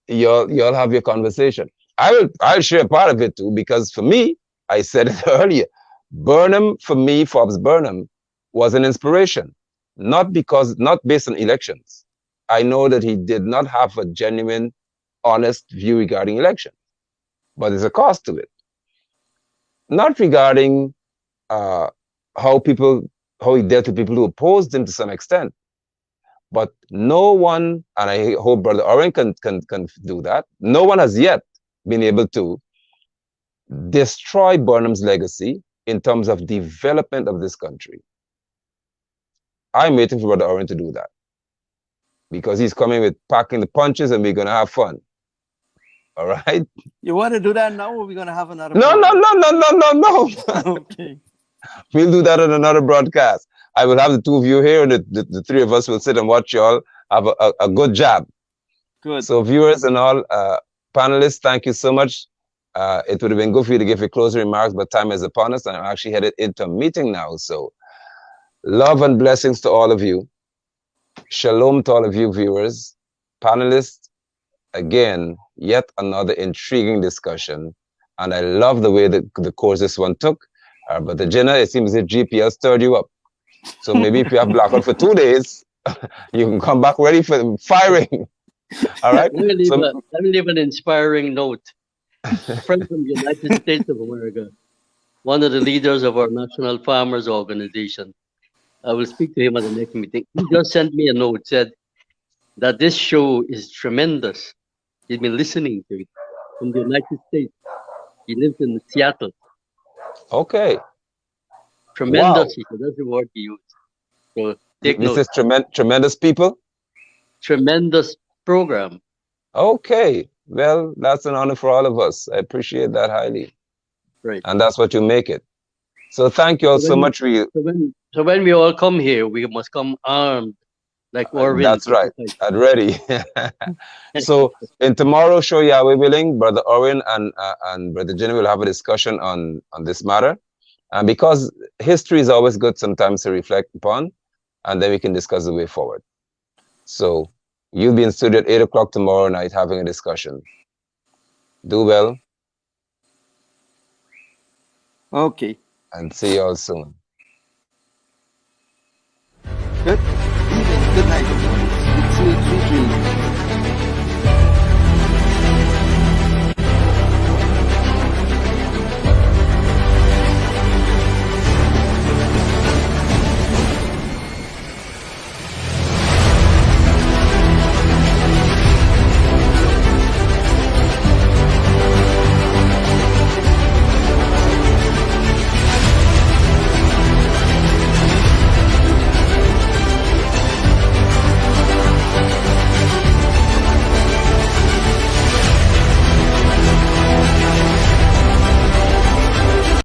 you'll have your conversation. I'll share part of it too, because for me, I said it earlier, Burnham, for me, Forbes Burnham, was an inspiration, not based on elections. I know that he did not have a genuine, honest view regarding elections, but there's a cost to it. Not regarding how he dealt with people who opposed him to some extent, but no one, and I hope Brother Oren can do that, no one has yet been able to destroy Burnham's legacy in terms of development of this country. I'm waiting for Brother Oren to do that, because he's coming with packing the punches and we're going to have fun. All right? You want to do that now, or we're going to have another No. Okay. We'll do that on another broadcast. I will have the 2 of you here, and the 3 of us will sit and watch y'all have a good job. Good. So viewers and all, panelists, thank you so much. It would have been good for you to give your closing remarks, but time is upon us, and I'm actually headed into a meeting now. So love and blessings to all of you. Shalom to all of you viewers. Panelists, again, yet another intriguing discussion. And I love the way the course this one took. But the Jinnah, it seems as if GPS stirred you up. So maybe if you have blackout for 2 days, you can come back ready for firing. All right? Let me leave an inspiring note. A friend from the United States of America, one of the leaders of our National Farmers Organization. I will speak to him at the next meeting. He just sent me a note, said that this show is tremendous. He's been listening to it from the United States. He lives in Seattle. Okay. Tremendous, wow. That's the word he used. So take note. This is tremendous people? Tremendous program. Okay. Well, that's an honor for all of us. I appreciate that highly. Right. And that's what you make it. So thank you all so much for you. So when we all come here, we must come armed like Orwin. That's right. I'm ready. So in tomorrow's show, Yahweh willing, Brother Owen and Brother Jenny will have a discussion on this matter. And because history is always good sometimes to reflect upon, and then we can discuss the way forward. So you'll be in studio at 8 o'clock tomorrow night having a discussion. Do well. Okay. And see you all soon. Good evening. Good night, everyone. Sweet dreams.